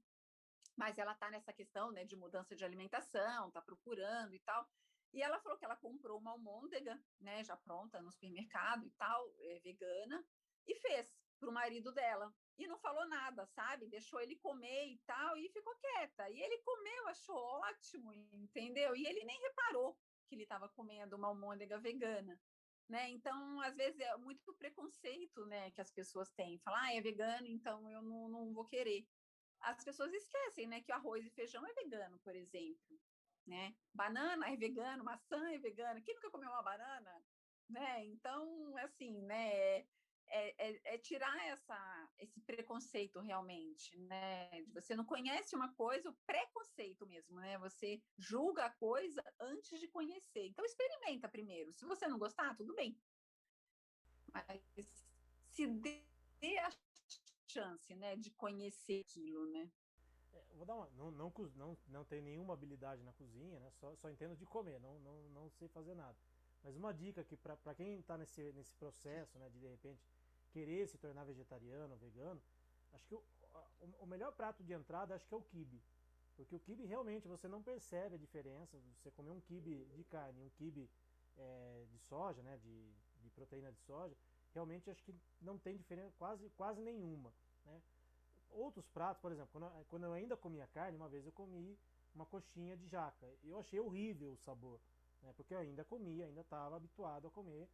mas ela está nessa questão, né, de mudança de alimentação, está procurando e tal. E ela falou que ela comprou uma almôndega, né, já pronta no supermercado e tal, vegana, e fez para o marido dela. E não falou nada, sabe? Deixou ele comer e tal, e ficou quieta. E ele comeu, achou ótimo, entendeu? E ele nem reparou que ele estava comendo uma almôndega vegana. Né? Então, às vezes, é muito preconceito, né, que as pessoas têm. Falar, é vegano, então eu não vou querer. As pessoas esquecem, né, que o arroz e feijão é vegano, por exemplo, né? Banana é vegano, maçã é vegana. Quem nunca comeu uma banana, né? Então, assim, né? É tirar esse preconceito realmente, né? Você não conhece uma coisa, o preconceito mesmo, né? Você julga a coisa antes de conhecer. Então, experimenta primeiro. Se você não gostar, tudo bem. Mas se dê a chance, né, de conhecer aquilo, né? Vou dar uma. Não tenho nenhuma habilidade na cozinha, né? Só entendo de comer, não sei fazer nada. Mas uma dica que para quem está nesse processo, né, de repente querer se tornar vegetariano, vegano, acho que o melhor prato de entrada acho que é o quibe. Porque o quibe realmente você não percebe a diferença. Você comer um quibe de carne e um quibe de soja, né, de proteína de soja, realmente acho que não tem diferença quase nenhuma. Né? Outros pratos, por exemplo, quando eu ainda comia carne, uma vez eu comi uma coxinha de jaca. E eu achei horrível o sabor, né? Porque eu ainda comia, ainda estava habituado a comer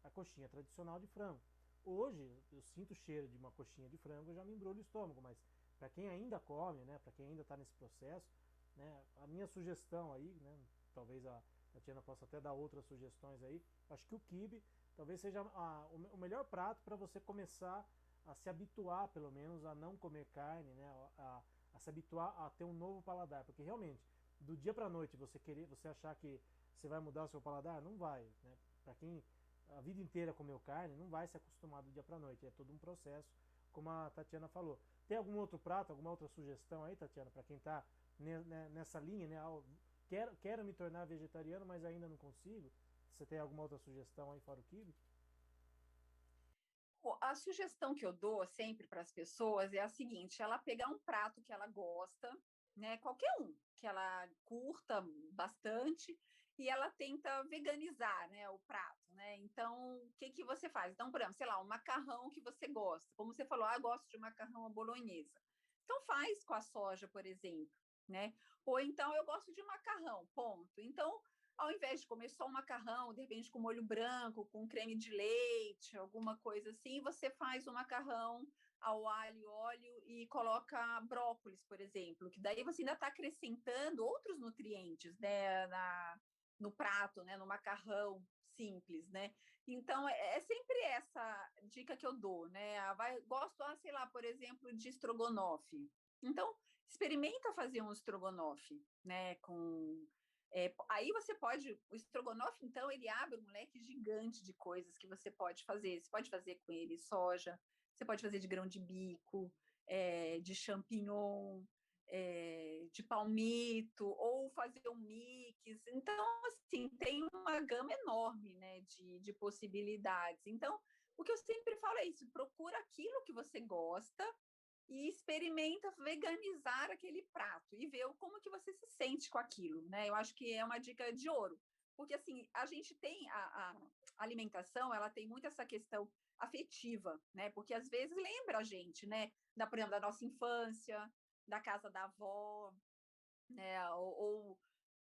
a coxinha tradicional de frango. Hoje, eu sinto o cheiro de uma coxinha de frango, eu já me embrulho o estômago, mas para quem ainda come, né, para quem ainda está nesse processo, né, a minha sugestão aí, né, talvez a Tatiana possa até dar outras sugestões aí, acho que o quibe talvez seja o melhor prato para você começar a se habituar, pelo menos, a não comer carne, né? A se habituar a ter um novo paladar, porque realmente, do dia para noite, você achar que você vai mudar o seu paladar, não vai, né? Para quem a vida inteira comeu carne, não vai se acostumar do dia para noite, é todo um processo, como a Tatiana falou. Tem algum outro prato, alguma outra sugestão aí, Tatiana, para quem está nessa linha, né? Quero me tornar vegetariano, mas ainda não consigo. Você tem alguma outra sugestão aí fora o quibe? A sugestão que eu dou sempre para as pessoas é a seguinte: ela pegar um prato que ela gosta, né, qualquer um, que ela curta bastante, e ela tenta veganizar, né, o prato, né? Então, o que que você faz? Então, por exemplo, sei lá, um macarrão que você gosta, como você falou, gosto de macarrão à bolonhesa. Então, faz com a soja, por exemplo, né? Ou então, eu gosto de macarrão, ponto. Então, ao invés de comer só um macarrão, de repente com molho branco, com creme de leite, alguma coisa assim, você faz o macarrão ao alho e óleo e coloca brócolis, por exemplo, que daí você ainda está acrescentando outros nutrientes, né, no prato, né, no macarrão simples, né? Então, é sempre essa dica que eu dou, né? Gosto, sei lá, por exemplo, de estrogonofe. Então, experimenta fazer um estrogonofe, né, aí você pode, o estrogonofe, então, ele abre um leque gigante de coisas que você pode fazer. Você pode fazer com ele soja, você pode fazer de grão de bico, de champignon, de palmito, ou fazer um mix. Então, assim, tem uma gama enorme, né, de possibilidades. Então, o que eu sempre falo é isso: procura aquilo que você gosta e experimenta veganizar aquele prato e ver como que você se sente com aquilo, né? Eu acho que é uma dica de ouro, porque assim, a gente tem a alimentação, ela tem muito essa questão afetiva, né? Porque às vezes lembra a gente, né? Por exemplo, da nossa infância, da casa da avó, né? Ou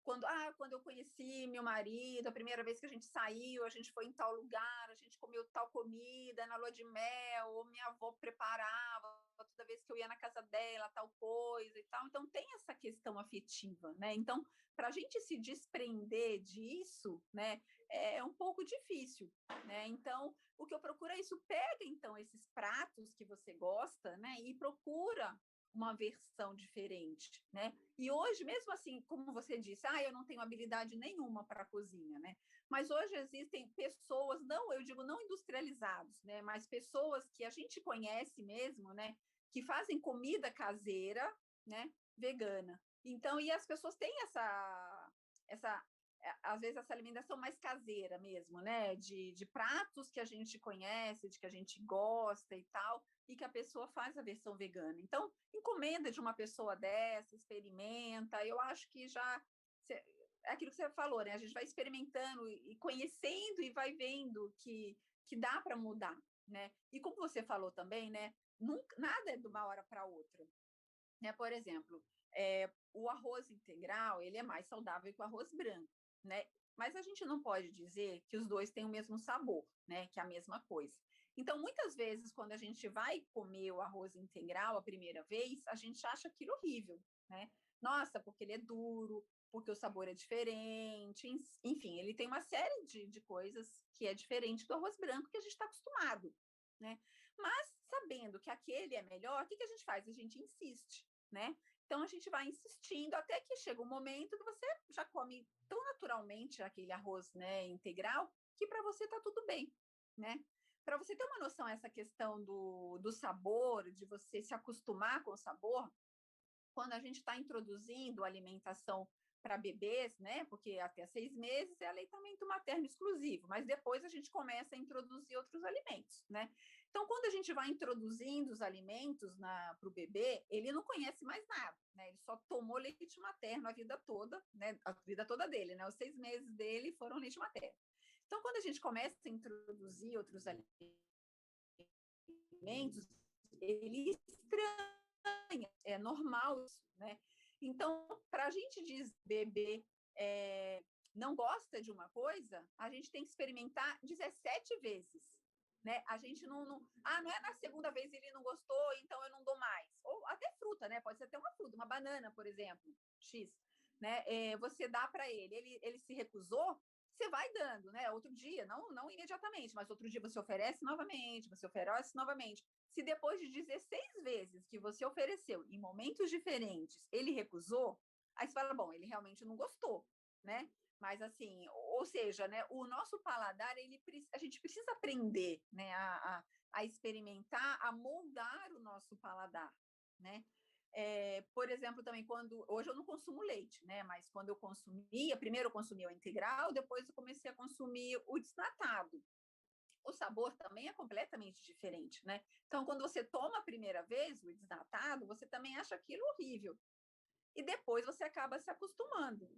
quando eu conheci meu marido, a primeira vez que a gente saiu, a gente foi em tal lugar, a gente comeu tal comida na lua de mel, ou minha avó preparava toda vez que eu ia na casa dela, tal coisa e tal. Então, tem essa questão afetiva, né? Então, para a gente se desprender disso, né, é um pouco difícil, né? Então, o que eu procuro é isso: pega, então, esses pratos que você gosta, né, e procura uma versão diferente, né? E hoje, mesmo assim, como você disse, eu não tenho habilidade nenhuma para a cozinha, né? Mas hoje existem pessoas, não, eu digo não industrializados, né? Mas pessoas que a gente conhece mesmo, né? Que fazem comida caseira, né? Vegana. Então, e as pessoas têm essa às vezes essa alimentação mais caseira mesmo, né? De pratos que a gente conhece, de que a gente gosta e tal, e que a pessoa faz a versão vegana. Então, encomenda de uma pessoa dessa, experimenta. Eu acho que já é aquilo que você falou, né? A gente vai experimentando e conhecendo e vai vendo que dá para mudar, né? E como você falou também, né? Nunca, nada é de uma hora para outra. Né? Por exemplo, o arroz integral ele é mais saudável que o arroz branco, né? Mas a gente não pode dizer que os dois têm o mesmo sabor, né? Que é a mesma coisa. Então, muitas vezes, quando a gente vai comer o arroz integral a primeira vez, a gente acha aquilo horrível, né? Nossa, porque ele é duro, porque o sabor é diferente, enfim, ele tem uma série de coisas que é diferente do arroz branco que a gente está acostumado, né? Mas sabendo que aquele é melhor, o que a gente faz? A gente insiste, né? Então a gente vai insistindo até que chega um momento que você já come tão naturalmente aquele arroz, né, integral, que para você está tudo bem, né? Para você ter uma noção, essa questão do sabor, de você se acostumar com o sabor, quando a gente está introduzindo alimentação para bebês, né? Porque até 6 meses é aleitamento materno exclusivo, mas depois a gente começa a introduzir outros alimentos, né? Então, quando a gente vai introduzindo os alimentos para o bebê, ele não conhece mais nada, né? Ele só tomou leite materno a vida toda, né? A vida toda dele, né? Os 6 meses dele foram leite materno. Então, quando a gente começa a introduzir outros alimentos, ele estranha, é normal isso, né? Então, para a gente dizer bebê não gosta de uma coisa, a gente tem que experimentar 17 vezes. Né? A gente não é na segunda vez ele não gostou, então eu não dou mais. Ou até fruta, né? Pode ser até uma fruta, uma banana, por exemplo, X. Né? Você dá para ele se recusou, você vai dando, né? Outro dia, não imediatamente, mas outro dia você oferece novamente, você oferece novamente. Se depois de 16 vezes que você ofereceu em momentos diferentes, ele recusou, aí você fala, bom, ele realmente não gostou, né? Mas assim, ou seja, né, o nosso paladar, a gente precisa aprender, né, a experimentar, a moldar o nosso paladar, né? Por exemplo, também hoje eu não consumo leite, né? Mas quando eu consumia, primeiro eu consumia o integral, depois eu comecei a consumir o desnatado. O sabor também é completamente diferente, né? Então, quando você toma a primeira vez o desnatado, você também acha aquilo horrível. E depois você acaba se acostumando.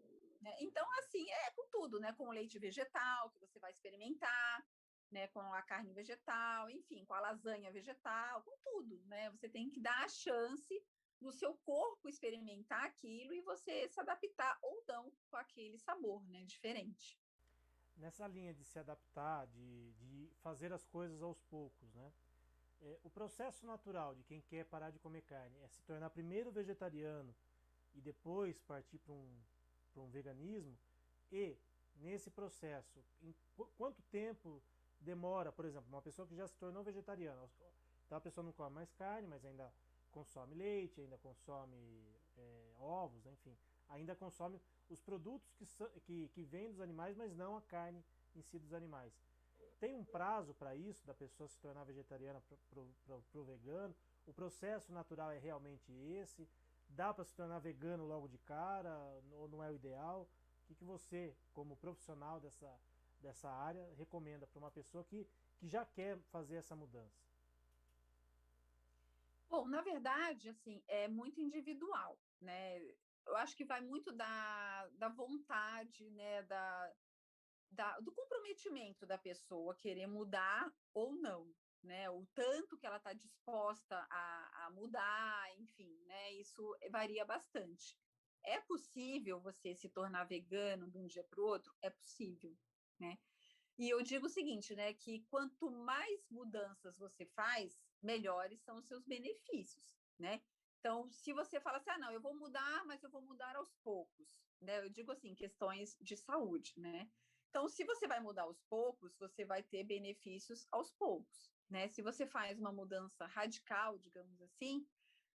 Né? Então, assim, é com tudo, né? Com o leite vegetal, que você vai experimentar, né? Com a carne vegetal, enfim, com a lasanha vegetal, com tudo, né? Você tem que dar a chance do seu corpo experimentar aquilo e você se adaptar ou não com aquele sabor, né? Diferente. Nessa linha de se adaptar, de fazer as coisas aos poucos, né? O processo natural de quem quer parar de comer carne é se tornar primeiro vegetariano e depois partir para um veganismo. E nesse processo, em quanto tempo demora, por exemplo, uma pessoa que já se tornou vegetariana, então a pessoa não come mais carne, mas ainda consome leite, ainda consome ovos, enfim, ainda consome os produtos que vêm dos animais, mas não a carne em si dos animais. Tem um prazo para isso, da pessoa se tornar vegetariana para o vegano? O processo natural é realmente esse? Dá para se tornar vegano logo de cara? Ou não é o ideal? O que você, como profissional dessa área, recomenda para uma pessoa que já quer fazer essa mudança? Bom, na verdade, assim, é muito individual, né? Eu acho que vai muito da vontade, né? Do comprometimento da pessoa querer mudar ou não, né? O tanto que ela está disposta a mudar, enfim, né? Isso varia bastante. É possível você se tornar vegano de um dia para o outro? É possível, né? E eu digo o seguinte, né, que quanto mais mudanças você faz, melhores são os seus benefícios, né? Então, se você fala assim, não, eu vou mudar, mas eu vou mudar aos poucos, né? Eu digo assim, questões de saúde, né? Então, se você vai mudar aos poucos, você vai ter benefícios aos poucos, né? Se você faz uma mudança radical, digamos assim,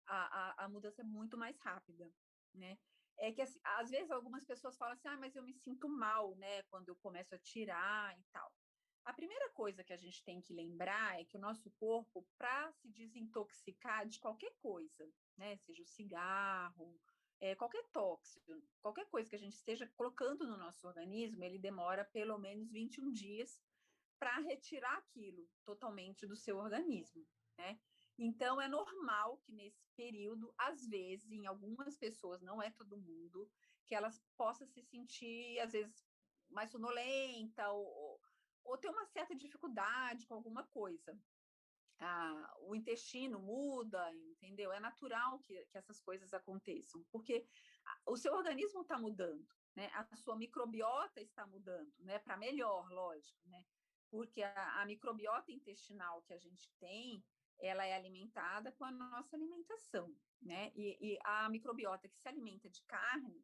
a mudança é muito mais rápida, né? É que, assim, às vezes, algumas pessoas falam assim, mas eu me sinto mal, né, quando eu começo a tirar e tal. A primeira coisa que a gente tem que lembrar é que o nosso corpo, para se desintoxicar de qualquer coisa, né, seja o cigarro, qualquer tóxico, qualquer coisa que a gente esteja colocando no nosso organismo, ele demora pelo menos 21 dias para retirar aquilo totalmente do seu organismo, né? Então, é normal que nesse período, às vezes, em algumas pessoas, não é todo mundo, que elas possam se sentir, às vezes, mais sonolenta ou ter uma certa dificuldade com alguma coisa. O intestino muda, entendeu? É natural que essas coisas aconteçam, porque o seu organismo está mudando, né? A sua microbiota está mudando, né? Para melhor, lógico, né? Porque a microbiota intestinal que a gente tem, ela é alimentada com a nossa alimentação, né? E a microbiota que se alimenta de carne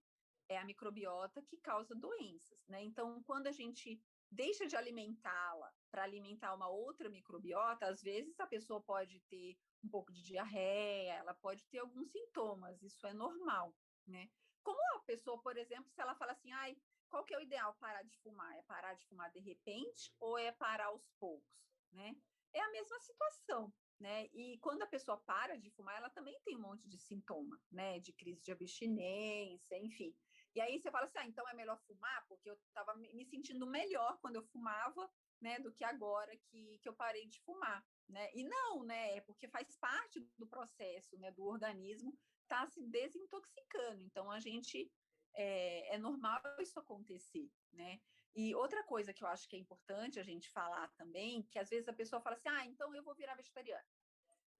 é a microbiota que causa doenças, né? Então, quando a gente deixa de alimentá-la para alimentar uma outra microbiota, às vezes a pessoa pode ter um pouco de diarreia, ela pode ter alguns sintomas, isso é normal, né? Como a pessoa, por exemplo, se ela fala assim, ai, qual que é o ideal parar de fumar? É parar de fumar de repente ou é parar aos poucos, né? É a mesma situação, né? E quando a pessoa para de fumar, ela também tem um monte de sintoma, né? De crise de abstinência, enfim. E aí você fala assim, então é melhor fumar, porque eu estava me sentindo melhor quando eu fumava, né, do que agora que eu parei de fumar, né? E não, né? É porque faz parte do processo, né, do organismo estar se desintoxicando. Então a gente é normal isso acontecer, né? E outra coisa que eu acho que é importante a gente falar também, que às vezes a pessoa fala assim, então eu vou virar vegetariana.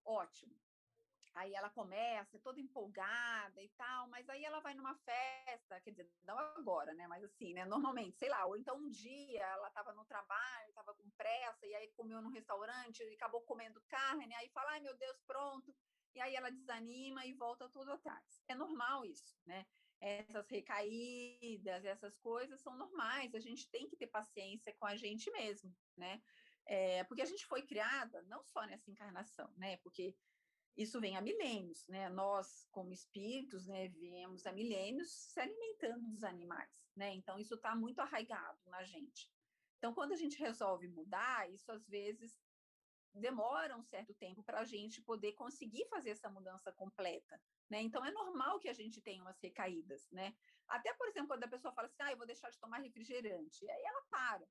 Ótimo. Aí ela começa toda empolgada e tal, mas aí ela vai numa festa, quer dizer, não agora, né? Mas assim, né? Normalmente, sei lá, ou então um dia ela estava no trabalho, estava com pressa, e aí comeu num restaurante e acabou comendo carne, aí fala, ai meu Deus, pronto. E aí ela desanima e volta tudo atrás. É normal isso, né? Essas recaídas, essas coisas são normais, a gente tem que ter paciência com a gente mesmo, né? Porque a gente foi criada, não só nessa encarnação, né? Porque isso vem há milênios, né? Nós, como espíritos, né, viemos há milênios se alimentando dos animais, né? Então, isso está muito arraigado na gente. Então, quando a gente resolve mudar, isso às vezes demora um certo tempo para a gente poder conseguir fazer essa mudança completa, né? Então, é normal que a gente tenha umas recaídas, né? Até, por exemplo, quando a pessoa fala assim, eu vou deixar de tomar refrigerante, aí ela para.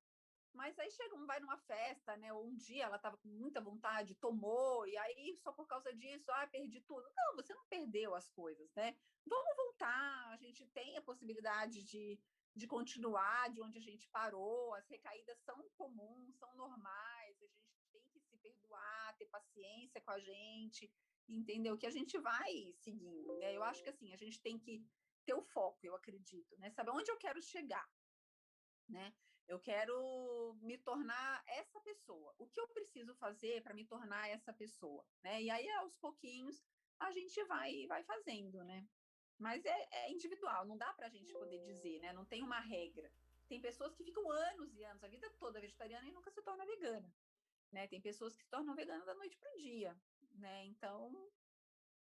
Mas aí chega, vai numa festa, né? Ou um dia ela estava com muita vontade, tomou, e aí só por causa disso, perdi tudo. Não, você não perdeu as coisas, né? Vamos voltar, a gente tem a possibilidade de continuar de onde a gente parou, as recaídas são comuns, são normais, a gente tem que se perdoar, ter paciência com a gente, entendeu? Que a gente vai seguindo, né? Eu acho que assim, a gente tem que ter o foco, eu acredito, né? Saber onde eu quero chegar, né? Eu quero me tornar essa pessoa. O que eu preciso fazer para me tornar essa pessoa, né? E aí aos pouquinhos a gente vai fazendo, né? Mas é individual, não dá para a gente poder dizer, né? Não tem uma regra. Tem pessoas que ficam anos e anos, a vida toda vegetariana e nunca se torna vegana, né? Tem pessoas que se tornam veganas da noite para o dia, né? Então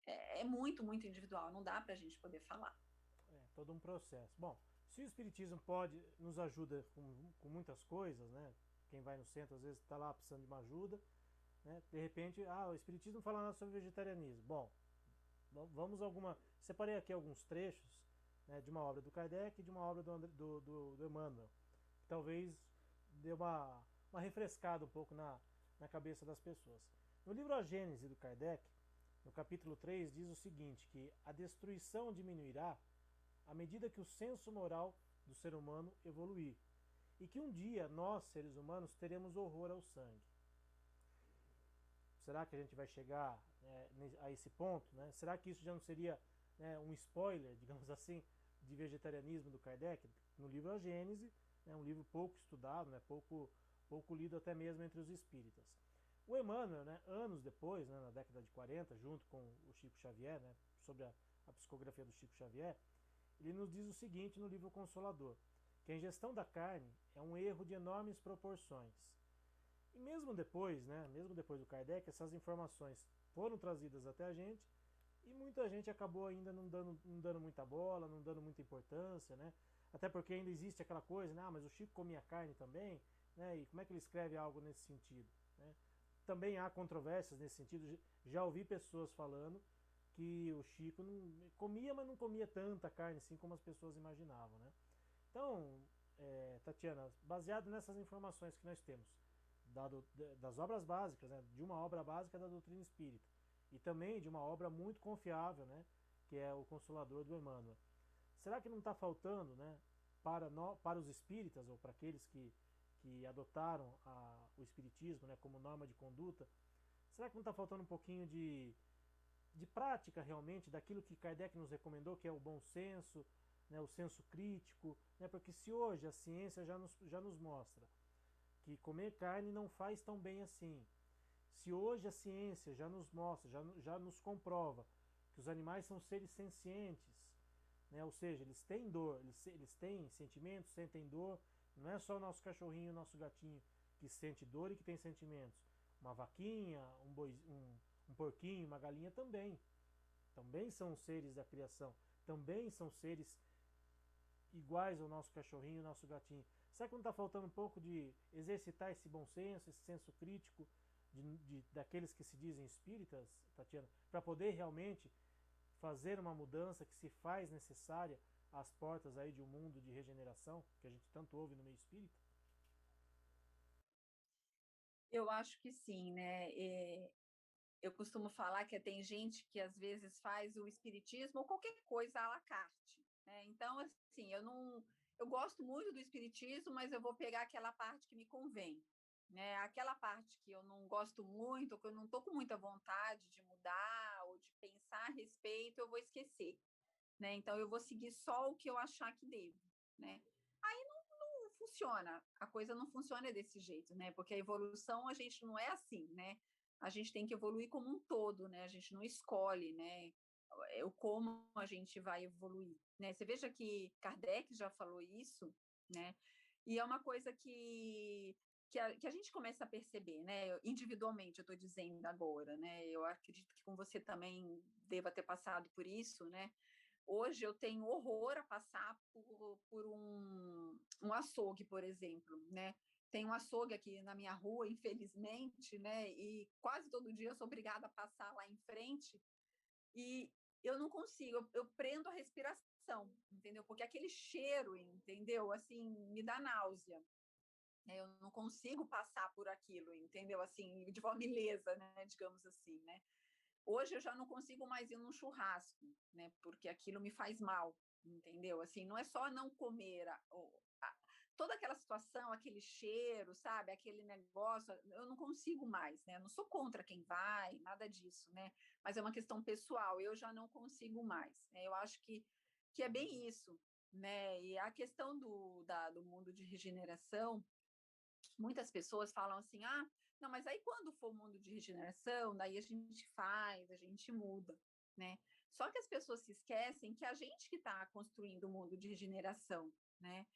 é muito, muito individual, não dá para a gente poder falar. É todo um processo. Bom, se o Espiritismo pode, nos ajuda com muitas coisas, né? Quem vai no centro às vezes está lá precisando de uma ajuda, né? De repente, o Espiritismo fala nada sobre vegetarianismo. Bom, vamos alguma. Separei aqui alguns trechos, né, de uma obra do Kardec e de uma obra do Emmanuel, que talvez dê uma refrescada um pouco na cabeça das pessoas. No livro A Gênese do Kardec, no capítulo 3, diz o seguinte, que a destruição diminuirá à medida que o senso moral do ser humano evoluir, e que um dia nós, seres humanos, teremos horror ao sangue. Será que a gente vai chegar, a esse ponto? Né? Será que isso já não seria, né, um spoiler, digamos assim, de vegetarianismo do Kardec? No livro A Gênese, né, um livro pouco estudado, né, pouco lido até mesmo entre os espíritas. O Emmanuel, né, anos depois, né, na década de 40, junto com o Chico Xavier, né, sobre a psicografia do Chico Xavier, ele nos diz o seguinte no livro Consolador, que a ingestão da carne é um erro de enormes proporções. E mesmo depois do Kardec, essas informações foram trazidas até a gente e muita gente acabou ainda não dando muita bola, não dando muita importância, né? Até porque ainda existe aquela coisa, né? Mas o Chico comia carne também, né? E como é que ele escreve algo nesse sentido, né? Também há controvérsias nesse sentido. Já ouvi pessoas falando que o Chico não, comia, mas não comia tanta carne assim como as pessoas imaginavam, né? Então, Tatiana, baseado nessas informações que nós temos, das obras básicas, né, de uma obra básica da doutrina espírita, e também de uma obra muito confiável, né, que é o Consolador do Emmanuel, será que não está faltando, né, para os espíritas, ou para aqueles que adotaram o espiritismo, né, como norma de conduta, será que não está faltando um pouquinho de prática realmente daquilo que Kardec nos recomendou, que é o bom senso, né, o senso crítico, né, porque se hoje a ciência já nos mostra que comer carne não faz tão bem assim, se hoje a ciência já nos mostra, já nos comprova que os animais são seres sencientes, né, ou seja, eles têm dor, eles têm sentimentos, sentem dor, não é só o nosso cachorrinho, o nosso gatinho que sente dor e que tem sentimentos, uma vaquinha, um porquinho, uma galinha também são seres da criação, também são seres iguais ao nosso cachorrinho, ao nosso gatinho. Será que não está faltando um pouco de exercitar esse bom senso, esse senso crítico daqueles que se dizem espíritas, Tatiana, para poder realmente fazer uma mudança que se faz necessária às portas aí de um mundo de regeneração, que a gente tanto ouve no meio espírita? Eu acho que sim, né? Eu costumo falar que tem gente que às vezes faz o espiritismo ou qualquer coisa à la carte, né? Então, assim, eu gosto muito do espiritismo, mas eu vou pegar aquela parte que me convém, né? Aquela parte que eu não gosto muito, que eu não estou com muita vontade de mudar ou de pensar a respeito, eu vou esquecer, né? Então, eu vou seguir só o que eu achar que devo, né? Aí não funciona, a coisa não funciona desse jeito, né? Porque a evolução a gente não é assim, né? A gente tem que evoluir como um todo, né? A gente não escolhe, né? O como a gente vai evoluir, né? Você veja que Kardec já falou isso, né? E é uma coisa que a gente começa a perceber, né? Individualmente, eu estou dizendo agora, né? Eu acredito que com você também deva ter passado por isso, né? Hoje eu tenho horror a passar por um açougue, por exemplo, né? Tem um açougue aqui na minha rua, infelizmente, né? E quase todo dia eu sou obrigada a passar lá em frente e eu não consigo, eu prendo a respiração, entendeu? Porque aquele cheiro, entendeu? Assim, me dá náusea. Né? Eu não consigo passar por aquilo, entendeu? Assim, de forma ilesa, né? Digamos assim, né? Hoje eu já não consigo mais ir num churrasco, né? Porque aquilo me faz mal, entendeu? Assim, não é só não comer toda aquela situação, aquele cheiro, sabe? Aquele negócio, eu não consigo mais, né? Eu não sou contra quem vai, nada disso, né? Mas é uma questão pessoal, eu já não consigo mais. Né? Eu acho que é bem isso, né? E a questão do mundo de regeneração, muitas pessoas falam assim, ah, não, mas aí quando for o mundo de regeneração, daí a gente faz, a gente muda, né? Só que as pessoas se esquecem que a gente que está construindo o mundo de regeneração, né?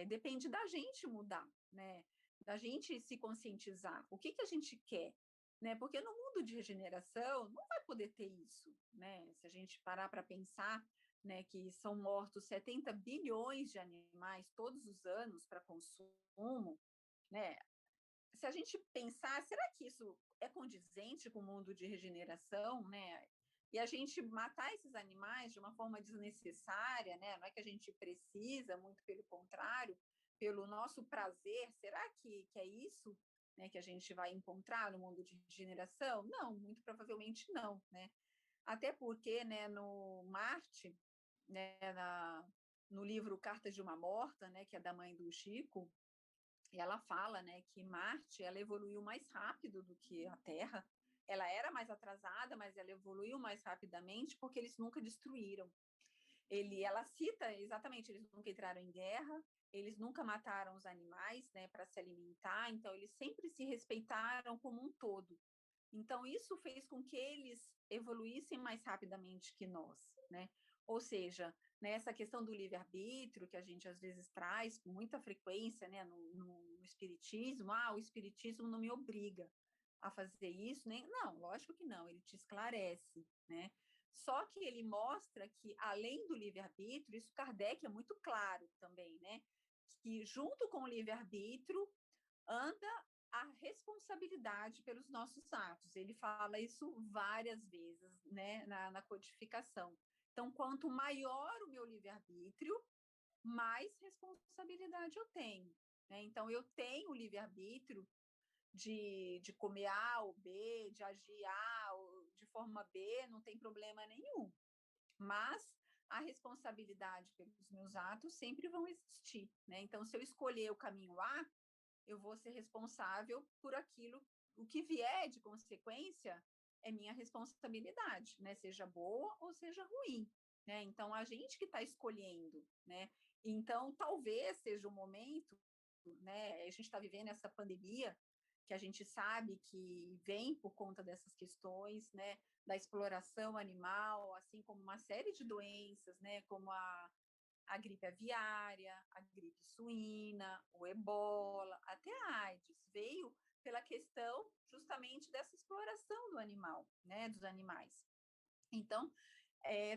Depende da gente mudar, né? Da gente se conscientizar. O que a gente quer? Né? Porque no mundo de regeneração não vai poder ter isso, né? Se a gente parar para pensar, né, que são mortos 70 bilhões de animais todos os anos para consumo, né? Se a gente pensar, será que isso é condizente com o mundo de regeneração, né? E a gente matar esses animais de uma forma desnecessária, né? Não é que a gente precisa, muito pelo contrário, pelo nosso prazer, será que é isso, né, que a gente vai encontrar no mundo de regeneração? Não, muito provavelmente não, né? Até porque, né, no Marte, né, no livro Cartas de uma Morta, né, que é da mãe do Chico, e ela fala, né, que Marte ela evoluiu mais rápido do que a Terra. Ela era mais atrasada, mas ela evoluiu mais rapidamente porque eles nunca destruíram. Ela cita exatamente, eles nunca entraram em guerra, eles nunca mataram os animais, né, para se alimentar, então eles sempre se respeitaram como um todo. Então isso fez com que eles evoluíssem mais rapidamente que nós, né? Ou seja, nessa questão do livre-arbítrio que a gente às vezes traz com muita frequência, né, no espiritismo, o espiritismo não me obriga a fazer isso, nem não, lógico que não, ele te esclarece, né? Só que ele mostra que além do livre-arbítrio, isso Kardec é muito claro também, né? Que junto com o livre-arbítrio anda a responsabilidade pelos nossos atos. Ele fala isso várias vezes, né, na codificação. Então, quanto maior o meu livre-arbítrio, mais responsabilidade eu tenho. Né? Então, eu tenho o livre-arbítrio de comer A ou B, de agir A ou de forma B, não tem problema nenhum. Mas a responsabilidade pelos meus atos sempre vão existir. Né? Então, se eu escolher o caminho A, eu vou ser responsável por aquilo, o que vier de consequência é minha responsabilidade, né? Seja boa ou seja ruim, né? Então a gente que está escolhendo, né? Então talvez seja o momento, né? A gente está vivendo essa pandemia que a gente sabe que vem por conta dessas questões, né? Da exploração animal, assim como uma série de doenças, né? Como a gripe aviária, a gripe suína, o ebola, até a AIDS, veio pela questão justamente dessa exploração do animal, né, dos animais. Então,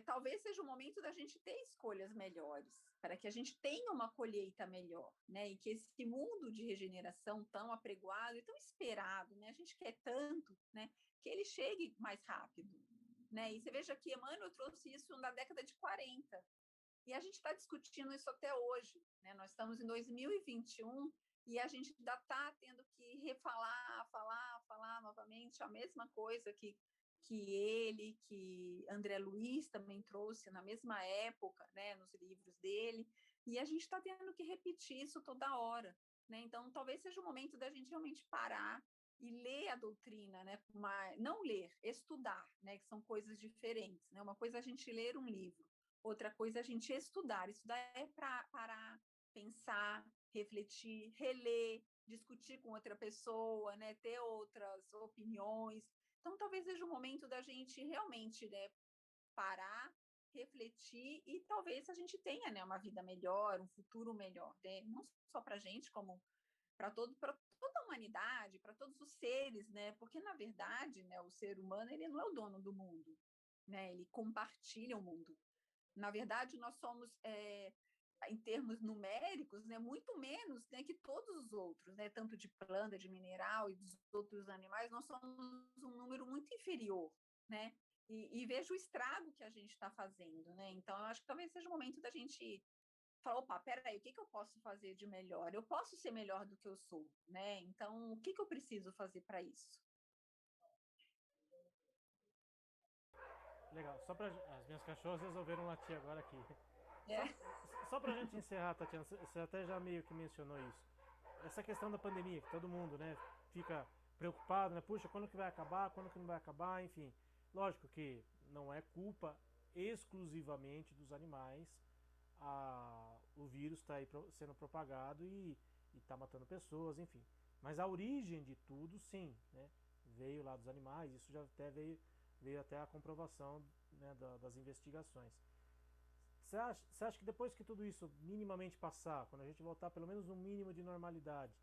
talvez seja o momento da gente ter escolhas melhores, para que a gente tenha uma colheita melhor, né, e que esse mundo de regeneração tão apregoado e tão esperado, né, a gente quer tanto, né, que ele chegue mais rápido, né, e você veja que Emmanuel trouxe isso na década de 40, e a gente está discutindo isso até hoje, né? Nós estamos em 2021 e a gente ainda está tendo que refalar, falar novamente a mesma coisa que André Luiz também trouxe na mesma época, né, nos livros dele, e a gente está tendo que repetir isso toda hora. Né? Então, talvez seja o momento da gente realmente parar e ler a doutrina, né? Não ler, estudar, né? Que são coisas diferentes. Né? Uma coisa é a gente ler um livro, outra coisa é a gente estudar. Estudar é para parar, pensar, refletir, reler, discutir com outra pessoa, né? Ter outras opiniões. Então, talvez seja o momento da gente realmente, né, parar, refletir e talvez a gente tenha, né, uma vida melhor, um futuro melhor, né? Não só para a gente, como para toda a humanidade, para todos os seres, né? Porque na verdade, né, o ser humano ele não é o dono do mundo, né? Ele compartilha o mundo. Na verdade, nós somos em termos numéricos, né, muito menos, né, que todos os outros, né, tanto de planta, de mineral e dos outros animais, nós somos um número muito inferior, né? E veja o estrago que a gente está fazendo, né? Então, eu acho que talvez seja o momento da gente falar, opa, peraí, o que eu posso fazer de melhor? Eu posso ser melhor do que eu sou, né? Então, o que eu preciso fazer para isso? Legal. Só para as minhas cachorras resolveram latir agora aqui. Só, É. só para a gente encerrar, Tatiana, você até já meio que mencionou isso. Essa questão da pandemia, que todo mundo, né, fica preocupado, né? Puxa, quando que vai acabar? Quando que não vai acabar? Enfim, lógico que não é culpa exclusivamente dos animais. O vírus está aí sendo propagado e está matando pessoas, enfim. Mas a origem de tudo, sim, né? Veio lá dos animais. Isso já até veio até a comprovação, né, das investigações. Você acha que depois que tudo isso minimamente passar, quando a gente voltar pelo menos um mínimo de normalidade,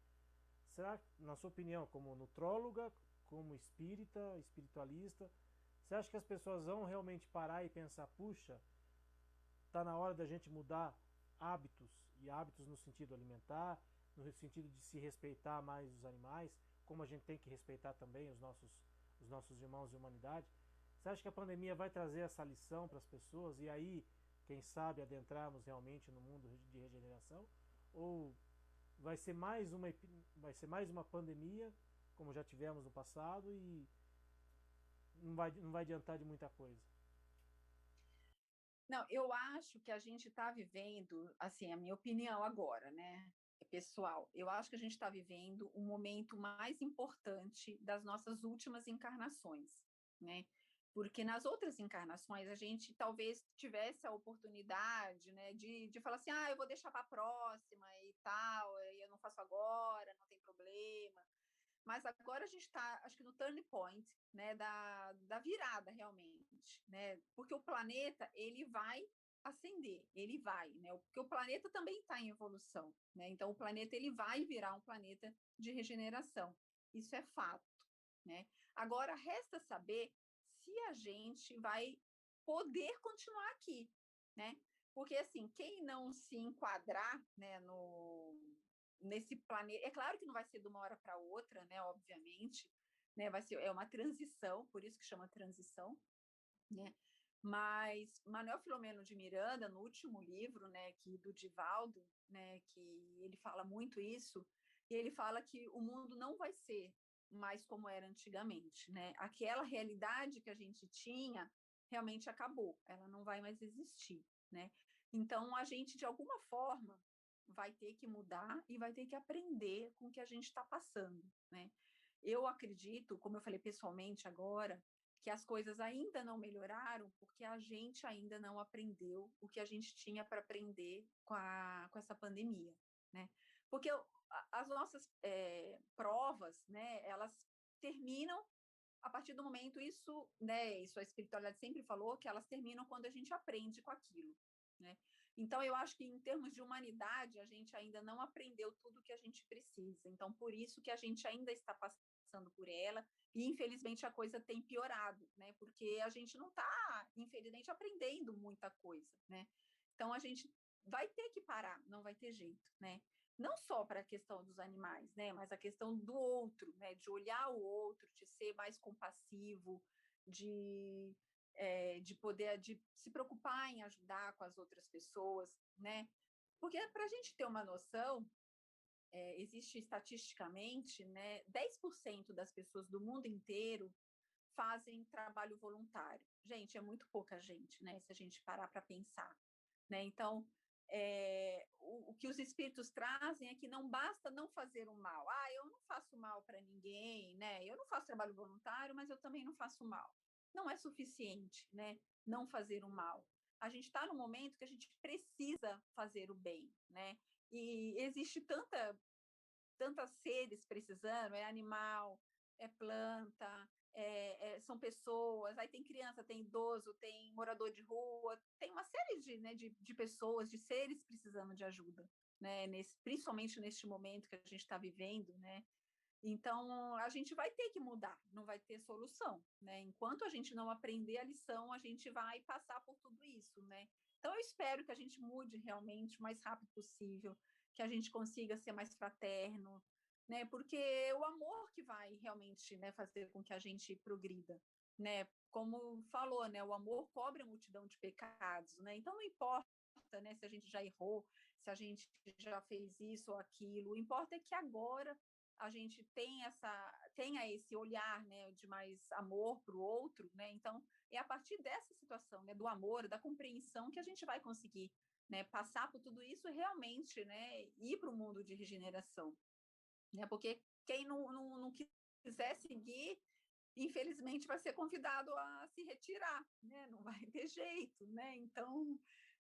será, na sua opinião, como nutróloga, como espírita, espiritualista, você acha que as pessoas vão realmente parar e pensar, puxa, está na hora da gente mudar hábitos, e hábitos no sentido alimentar, no sentido de se respeitar mais os animais, como a gente tem que respeitar também os nossos irmãos de humanidade? Você acha que a pandemia vai trazer essa lição para as pessoas e aí, quem sabe, adentrarmos realmente no mundo de regeneração? Ou vai ser mais uma pandemia, como já tivemos no passado, e não vai adiantar de muita coisa? Não, eu acho que a gente está vivendo, assim, a minha opinião agora, né, pessoal, eu acho que a gente está vivendo um momento mais importante das nossas últimas encarnações, né? Porque nas outras encarnações a gente talvez tivesse a oportunidade, né, de falar assim, eu vou deixar para a próxima e tal, eu não faço agora, não tem problema. Mas agora a gente está, acho que no turning point, né, da virada realmente, né? Porque o planeta ele vai ascender, ele vai, né? Porque o planeta também está em evolução, né? Então o planeta ele vai virar um planeta de regeneração. Isso é fato, né? Agora resta saber se a gente vai poder continuar aqui, né? Porque assim, quem não se enquadrar, né, nesse planeta. É claro que não vai ser de uma hora para outra, né? Obviamente, né? É uma transição, por isso que chama transição, né? Mas Manuel Filomeno de Miranda, no último livro, né, do Divaldo, né, que ele fala muito isso, e ele fala que o mundo não vai ser mais como era antigamente, né? Aquela realidade que a gente tinha realmente acabou, ela não vai mais existir, né? Então a gente de alguma forma vai ter que mudar e vai ter que aprender com o que a gente está passando, né? Eu acredito, como eu falei pessoalmente agora, que as coisas ainda não melhoraram porque a gente ainda não aprendeu o que a gente tinha para aprender com essa pandemia, né? Porque as nossas provas, né, elas terminam a partir do momento, isso a espiritualidade sempre falou, que elas terminam quando a gente aprende com aquilo, né? Então, eu acho que em termos de humanidade, a gente ainda não aprendeu tudo o que a gente precisa. Então, por isso que a gente ainda está passando por ela, e infelizmente a coisa tem piorado, né? Porque a gente não está, infelizmente, aprendendo muita coisa, né? Então, a gente vai ter que parar, não vai ter jeito, né? Não só para a questão dos animais, né, mas a questão do outro, né, de olhar o outro, de ser mais compassivo, de poder de se preocupar em ajudar com as outras pessoas, né? Porque para a gente ter uma noção, existe estatisticamente, né, 10% das pessoas do mundo inteiro fazem trabalho voluntário. Gente, é muito pouca gente, né, se a gente parar para pensar, né? Então, o que os espíritos trazem é que não basta não fazer o mal. Ah, eu não faço mal para ninguém, né? Eu não faço trabalho voluntário, mas eu também não faço mal. Não é suficiente, né? Não fazer o mal. A gente está no momento que a gente precisa fazer o bem, né? E existe tantas seres precisando, é animal, é planta, são pessoas, aí tem criança, tem idoso, tem morador de rua, tem uma série de pessoas, de seres precisando de ajuda, né? Principalmente neste momento que a gente está vivendo, né? Então, a gente vai ter que mudar, não vai ter solução, né? Enquanto a gente não aprender a lição, a gente vai passar por tudo isso, né? Então, eu espero que a gente mude realmente o mais rápido possível, que a gente consiga ser mais fraterno, né? Porque é o amor que vai realmente, né, fazer com que a gente progrida, né? Como falou, né? O amor cobre a multidão de pecados, né? Então, não importa, né, se a gente já errou, se a gente já fez isso ou aquilo, o importa é que agora a gente tenha esse olhar, né, de mais amor para o outro, né? Então, é a partir dessa situação, né, do amor, da compreensão, que a gente vai conseguir, né, passar por tudo isso e realmente, né, ir para o mundo de regeneração, né? Porque quem não quiser seguir, infelizmente vai ser convidado a se retirar, né? Não vai ter jeito, né? Então,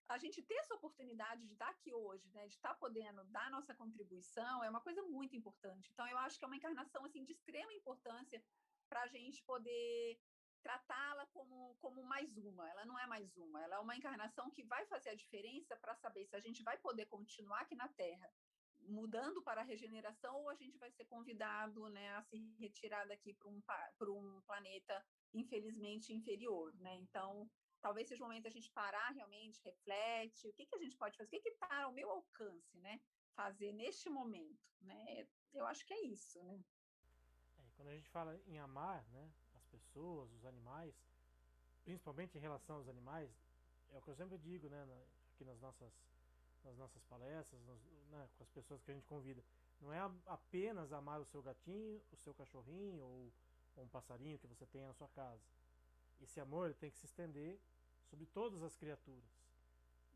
a gente ter essa oportunidade de estar aqui hoje, né, de estar podendo dar nossa contribuição, é uma coisa muito importante. Então, eu acho que é uma encarnação assim, de extrema importância para a gente poder tratá-la como mais uma. Ela não é mais uma, ela é uma encarnação que vai fazer a diferença para saber se a gente vai poder continuar aqui na Terra, mudando para a regeneração, ou a gente vai ser convidado, né, a se retirar daqui para um planeta, infelizmente, inferior, né? Então, talvez seja o momento da gente parar realmente, reflete, o que a gente pode fazer, o que está ao meu alcance, né? Fazer neste momento, né? Eu acho que é isso, né? Quando a gente fala em amar, né, as pessoas, os animais, principalmente em relação aos animais, é o que eu sempre digo, né, aqui nas nossas palestras, né, com as pessoas que a gente convida. Não é apenas amar o seu gatinho, o seu cachorrinho ou um passarinho que você tem na sua casa. Esse amor tem que se estender sobre todas as criaturas.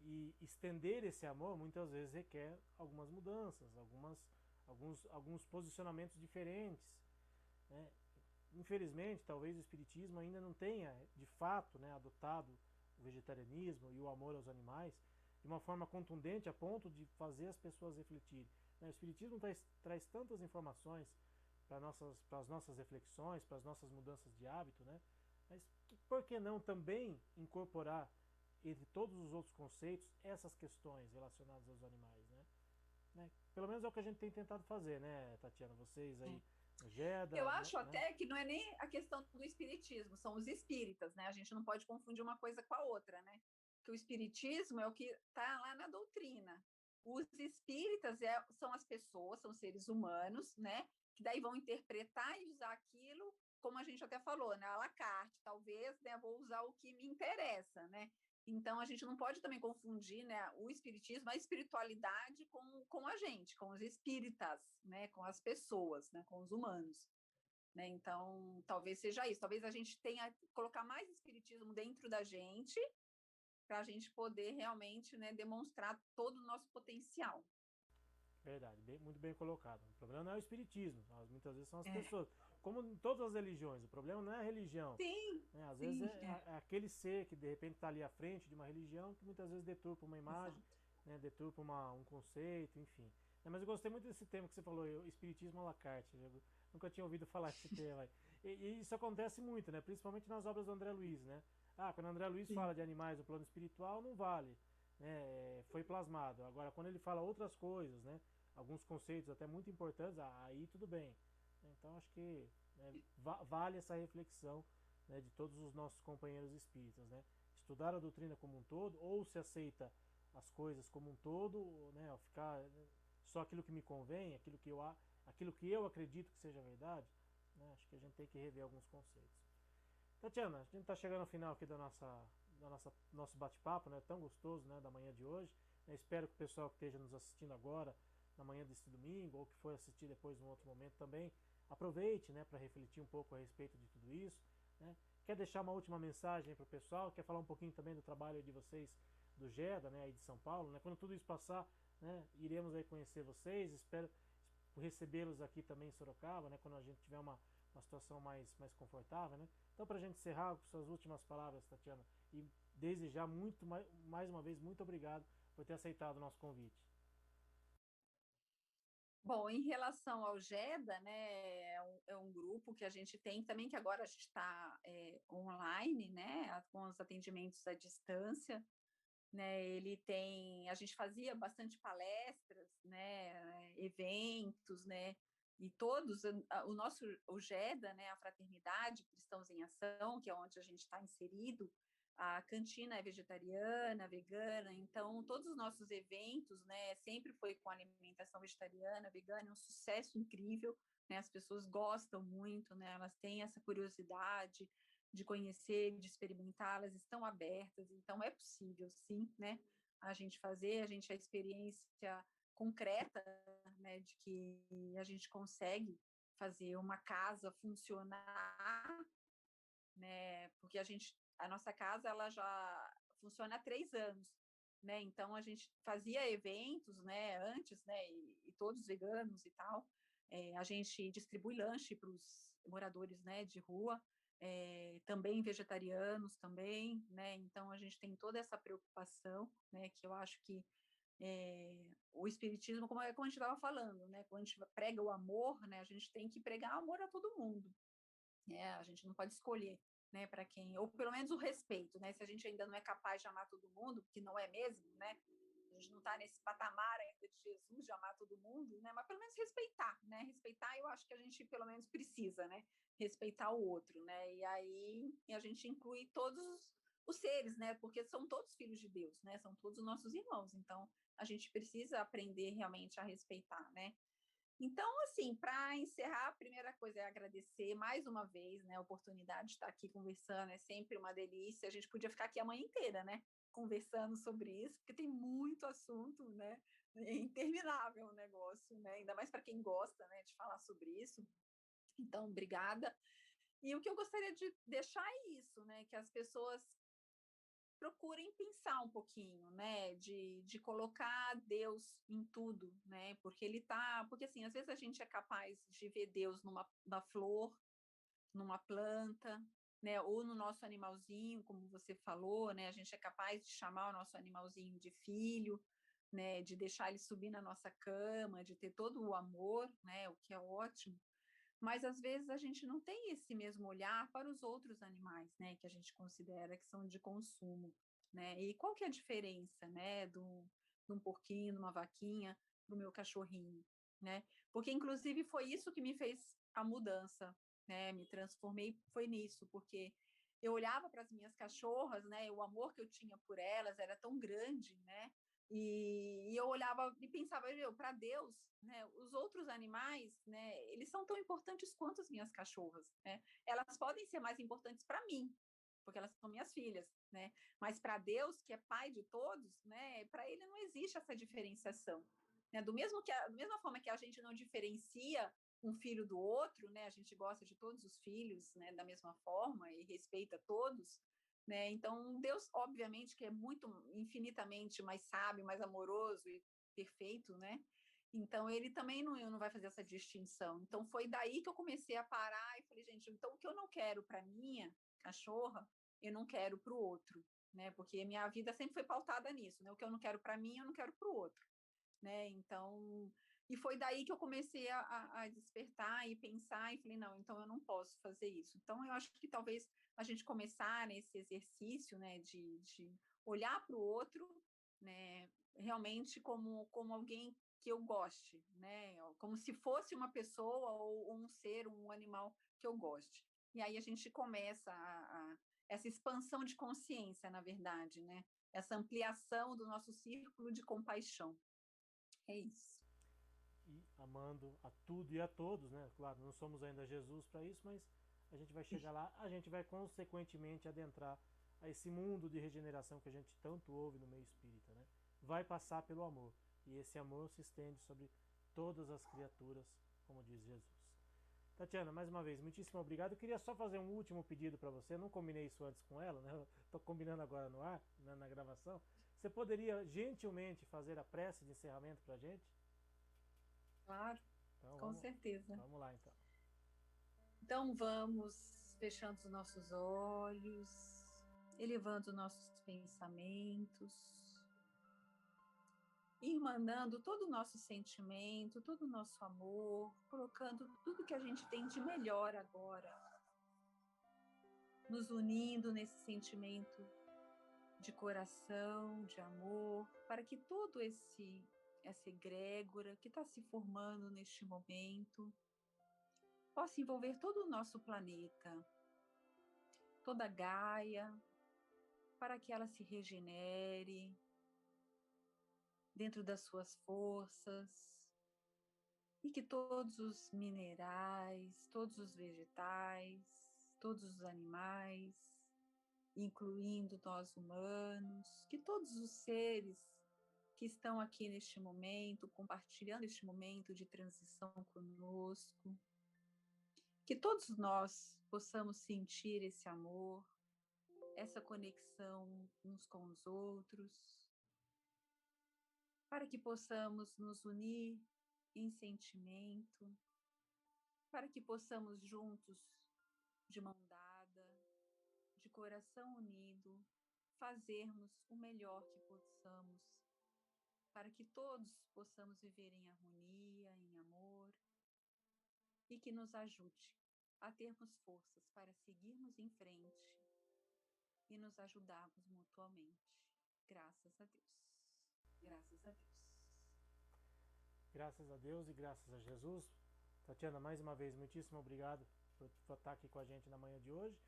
E estender esse amor muitas vezes requer algumas mudanças, alguns posicionamentos diferentes, né? Infelizmente, talvez o Espiritismo ainda não tenha, de fato, né, adotado o vegetarianismo e o amor aos animais de uma forma contundente a ponto de fazer as pessoas refletirem. O Espiritismo traz tantas informações para as nossas reflexões, para as nossas mudanças de hábito, né? Mas por que não também incorporar, entre todos os outros conceitos, essas questões relacionadas aos animais, né? Pelo menos é o que a gente tem tentado fazer, né, Tatiana? Vocês aí no Eu GEDA, acho né? até que não é nem a questão do espiritismo, são os espíritas, né? A gente não pode confundir uma coisa com a outra, né? Que o espiritismo é o que está lá na doutrina, Os espíritas são as pessoas, são seres humanos, né? Que daí vão interpretar e usar aquilo, como a gente até falou, né? À la carte, talvez, né? Vou usar o que me interessa, né? Então, a gente não pode também confundir, né, o espiritismo, a espiritualidade com a gente, com os espíritas, né, com as pessoas, né, com os humanos. Né? Então, talvez seja isso. Talvez a gente tenha que colocar mais espiritismo dentro da gente para a gente poder realmente, né, demonstrar todo o nosso potencial. Verdade, muito bem colocado. O problema não é o espiritismo, muitas vezes são as É. pessoas. Como em todas as religiões, o problema não é a religião. Sim, Né? Às vezes sim, é aquele ser que de repente está ali à frente de uma religião que muitas vezes deturpa uma imagem, exato. né? Deturpa um conceito, enfim. Mas eu gostei muito desse tema que você falou, espiritismo à la carte. Eu nunca tinha ouvido falar esse tema. E isso acontece muito, né? Principalmente nas obras do André Luiz, né? Quando o André Luiz Sim. fala de animais do plano espiritual, não vale. Né? Foi plasmado. Agora, quando ele fala outras coisas, né? Alguns conceitos até muito importantes, aí tudo bem. Então acho que, né, vale essa reflexão, né, de todos os nossos companheiros espíritas, né? Estudar a doutrina como um todo, ou se aceita as coisas como um todo, né, ou ficar, né, só aquilo que me convém, aquilo que eu acredito que seja verdade, né? Acho que a gente tem que rever alguns conceitos. Tatiana, a gente está chegando ao final aqui nosso bate-papo, né, tão gostoso, né, da manhã de hoje. Espero que o pessoal que esteja nos assistindo agora, na manhã desse domingo, ou que for assistir depois num outro momento também, aproveite, né, para refletir um pouco a respeito de tudo isso. Né? Quer deixar uma última mensagem para o pessoal? Quer falar um pouquinho também do trabalho de vocês do GEDA, né, aí de São Paulo? Né? Quando tudo isso passar, né, iremos aí conhecer vocês. Espero recebê-los aqui também em Sorocaba, né, quando a gente tiver uma situação mais confortável. Né? Então, para a gente encerrar com suas últimas palavras, Tatiana, e desejar mais uma vez, muito obrigado por ter aceitado o nosso convite. Bom, em relação ao GEDA, né, é um grupo que a gente tem também, que agora a gente está online, né, com os atendimentos à distância, né, a gente fazia bastante palestras, né, eventos, né, e o GEDA, né, a Fraternidade Cristãos em Ação, que é onde a gente está inserido, a cantina é vegetariana, vegana, então todos os nossos eventos, né, sempre foi com alimentação vegetariana, vegana, é um sucesso incrível, né, as pessoas gostam muito, né, elas têm essa curiosidade de conhecer, de experimentar, elas estão abertas, então é possível, sim, né, a gente a experiência concreta, né, de que a gente consegue fazer uma casa funcionar, né, porque a nossa casa ela já funciona há 3 anos, né, então a gente fazia eventos, né, antes, né, e todos veganos e tal, a gente distribui lanche para os moradores, né, de rua, também vegetarianos também, né, então a gente tem toda essa preocupação, né, que eu acho que o espiritismo, como a gente estava falando, né, quando a gente prega o amor, né, a gente tem que pregar amor a todo mundo, a gente não pode escolher, né, para quem, ou pelo menos o respeito, né, se a gente ainda não é capaz de amar todo mundo, que não é mesmo, né, a gente não está nesse patamar ainda de Jesus, de amar todo mundo, né, mas pelo menos respeitar, né, respeitar eu acho que a gente pelo menos precisa, né, respeitar o outro, né, e aí a gente inclui todos os seres, né, porque são todos filhos de Deus, né, são todos nossos irmãos, então a gente precisa aprender realmente a respeitar, né. Então, assim, para encerrar, a primeira coisa é agradecer mais uma vez, né, a oportunidade de estar aqui conversando, é sempre uma delícia. A gente podia ficar aqui a manhã inteira, né, conversando sobre isso, porque tem muito assunto, né, é interminável o negócio, né, ainda mais para quem gosta, né, de falar sobre isso. Então, obrigada. E o que eu gostaria de deixar é isso, né, que as pessoas procurem pensar um pouquinho, né, de colocar Deus em tudo, né, porque assim, às vezes a gente é capaz de ver Deus numa flor, numa planta, né, ou no nosso animalzinho, como você falou, né, a gente é capaz de chamar o nosso animalzinho de filho, né, de deixar ele subir na nossa cama, de ter todo o amor, né, o que é ótimo, mas às vezes a gente não tem esse mesmo olhar para os outros animais, né, que a gente considera que são de consumo, né? E qual que é a diferença, né, de um porquinho, de uma vaquinha, do meu cachorrinho, né? Porque inclusive foi isso que me fez a mudança, né? Me transformei foi nisso, porque eu olhava para as minhas cachorras, né? O amor que eu tinha por elas era tão grande, né? E eu olhava e pensava, para Deus, né, os outros animais, né, eles são tão importantes quanto as minhas cachorras, né? Elas podem ser mais importantes para mim, porque elas são minhas filhas, né? Mas para Deus, que é pai de todos, né, para ele não existe essa diferenciação, né? Da mesma forma que a gente não diferencia um filho do outro, né? A gente gosta de todos os filhos, né, da mesma forma e respeita todos, né? Então, Deus, obviamente, que é muito infinitamente mais sábio, mais amoroso e perfeito, né? Então, ele também não vai fazer essa distinção. Então, foi daí que eu comecei a parar e falei, gente, então o que eu não quero para minha cachorra, eu não quero para o outro, né? Porque a minha vida sempre foi pautada nisso, né? O que eu não quero para mim, eu não quero para o outro, né? Então, e foi daí que eu comecei a despertar e pensar e falei, não, então eu não posso fazer isso. Então, eu acho que talvez a gente começar nesse exercício, né, de olhar para o outro, né, realmente como alguém que eu goste, né, como se fosse uma pessoa ou um ser, um animal que eu goste. E aí a gente começa essa expansão de consciência, na verdade, né, essa ampliação do nosso círculo de compaixão. É isso. E amando a tudo e a todos, né? Claro, não somos ainda Jesus para isso, mas a gente vai chegar lá, a gente vai consequentemente adentrar a esse mundo de regeneração que a gente tanto ouve no meio espírita, né? Vai passar pelo amor, e esse amor se estende sobre todas as criaturas, como diz Jesus. Tatiana, mais uma vez, muitíssimo obrigado. Eu queria só fazer um último pedido para você. Eu não combinei isso antes com ela, né? Estou combinando agora no ar, né, na gravação. Você poderia gentilmente fazer a prece de encerramento para a gente? Claro, Então com certeza. vamos lá então. Então vamos fechando os nossos olhos, elevando nossos pensamentos, irmanando todo o nosso sentimento, todo o nosso amor, colocando tudo que a gente tem de melhor agora, nos unindo nesse sentimento de coração, de amor, para que todo essa egrégora que está se formando neste momento possa envolver todo o nosso planeta, toda Gaia, para que ela se regenere dentro das suas forças e que todos os minerais, todos os vegetais, todos os animais, incluindo nós humanos, que todos os seres que estão aqui neste momento, compartilhando este momento de transição conosco, que todos nós possamos sentir esse amor, essa conexão uns com os outros, para que possamos nos unir em sentimento, para que possamos juntos, de mão dada, de coração unido, fazermos o melhor que possamos, para que todos possamos viver em harmonia, em amor, e que nos ajude a termos forças para seguirmos em frente e nos ajudarmos mutuamente. Graças a Deus. Graças a Deus. Graças a Deus e graças a Jesus. Tatiana, mais uma vez, muitíssimo obrigado por estar aqui com a gente na manhã de hoje.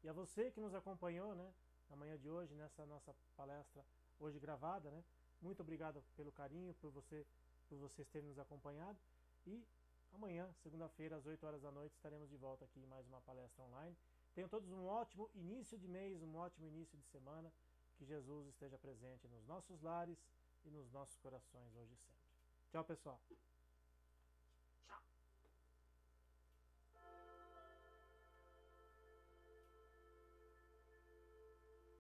E a você que nos acompanhou, né, na manhã de hoje, nessa nossa palestra hoje gravada, né? Muito obrigado pelo carinho, por vocês terem nos acompanhado. E amanhã, segunda-feira, às 8 horas da noite, estaremos de volta aqui em mais uma palestra online. Tenham todos um ótimo início de mês, um ótimo início de semana. Que Jesus esteja presente nos nossos lares e nos nossos corações hoje e sempre. Tchau, pessoal.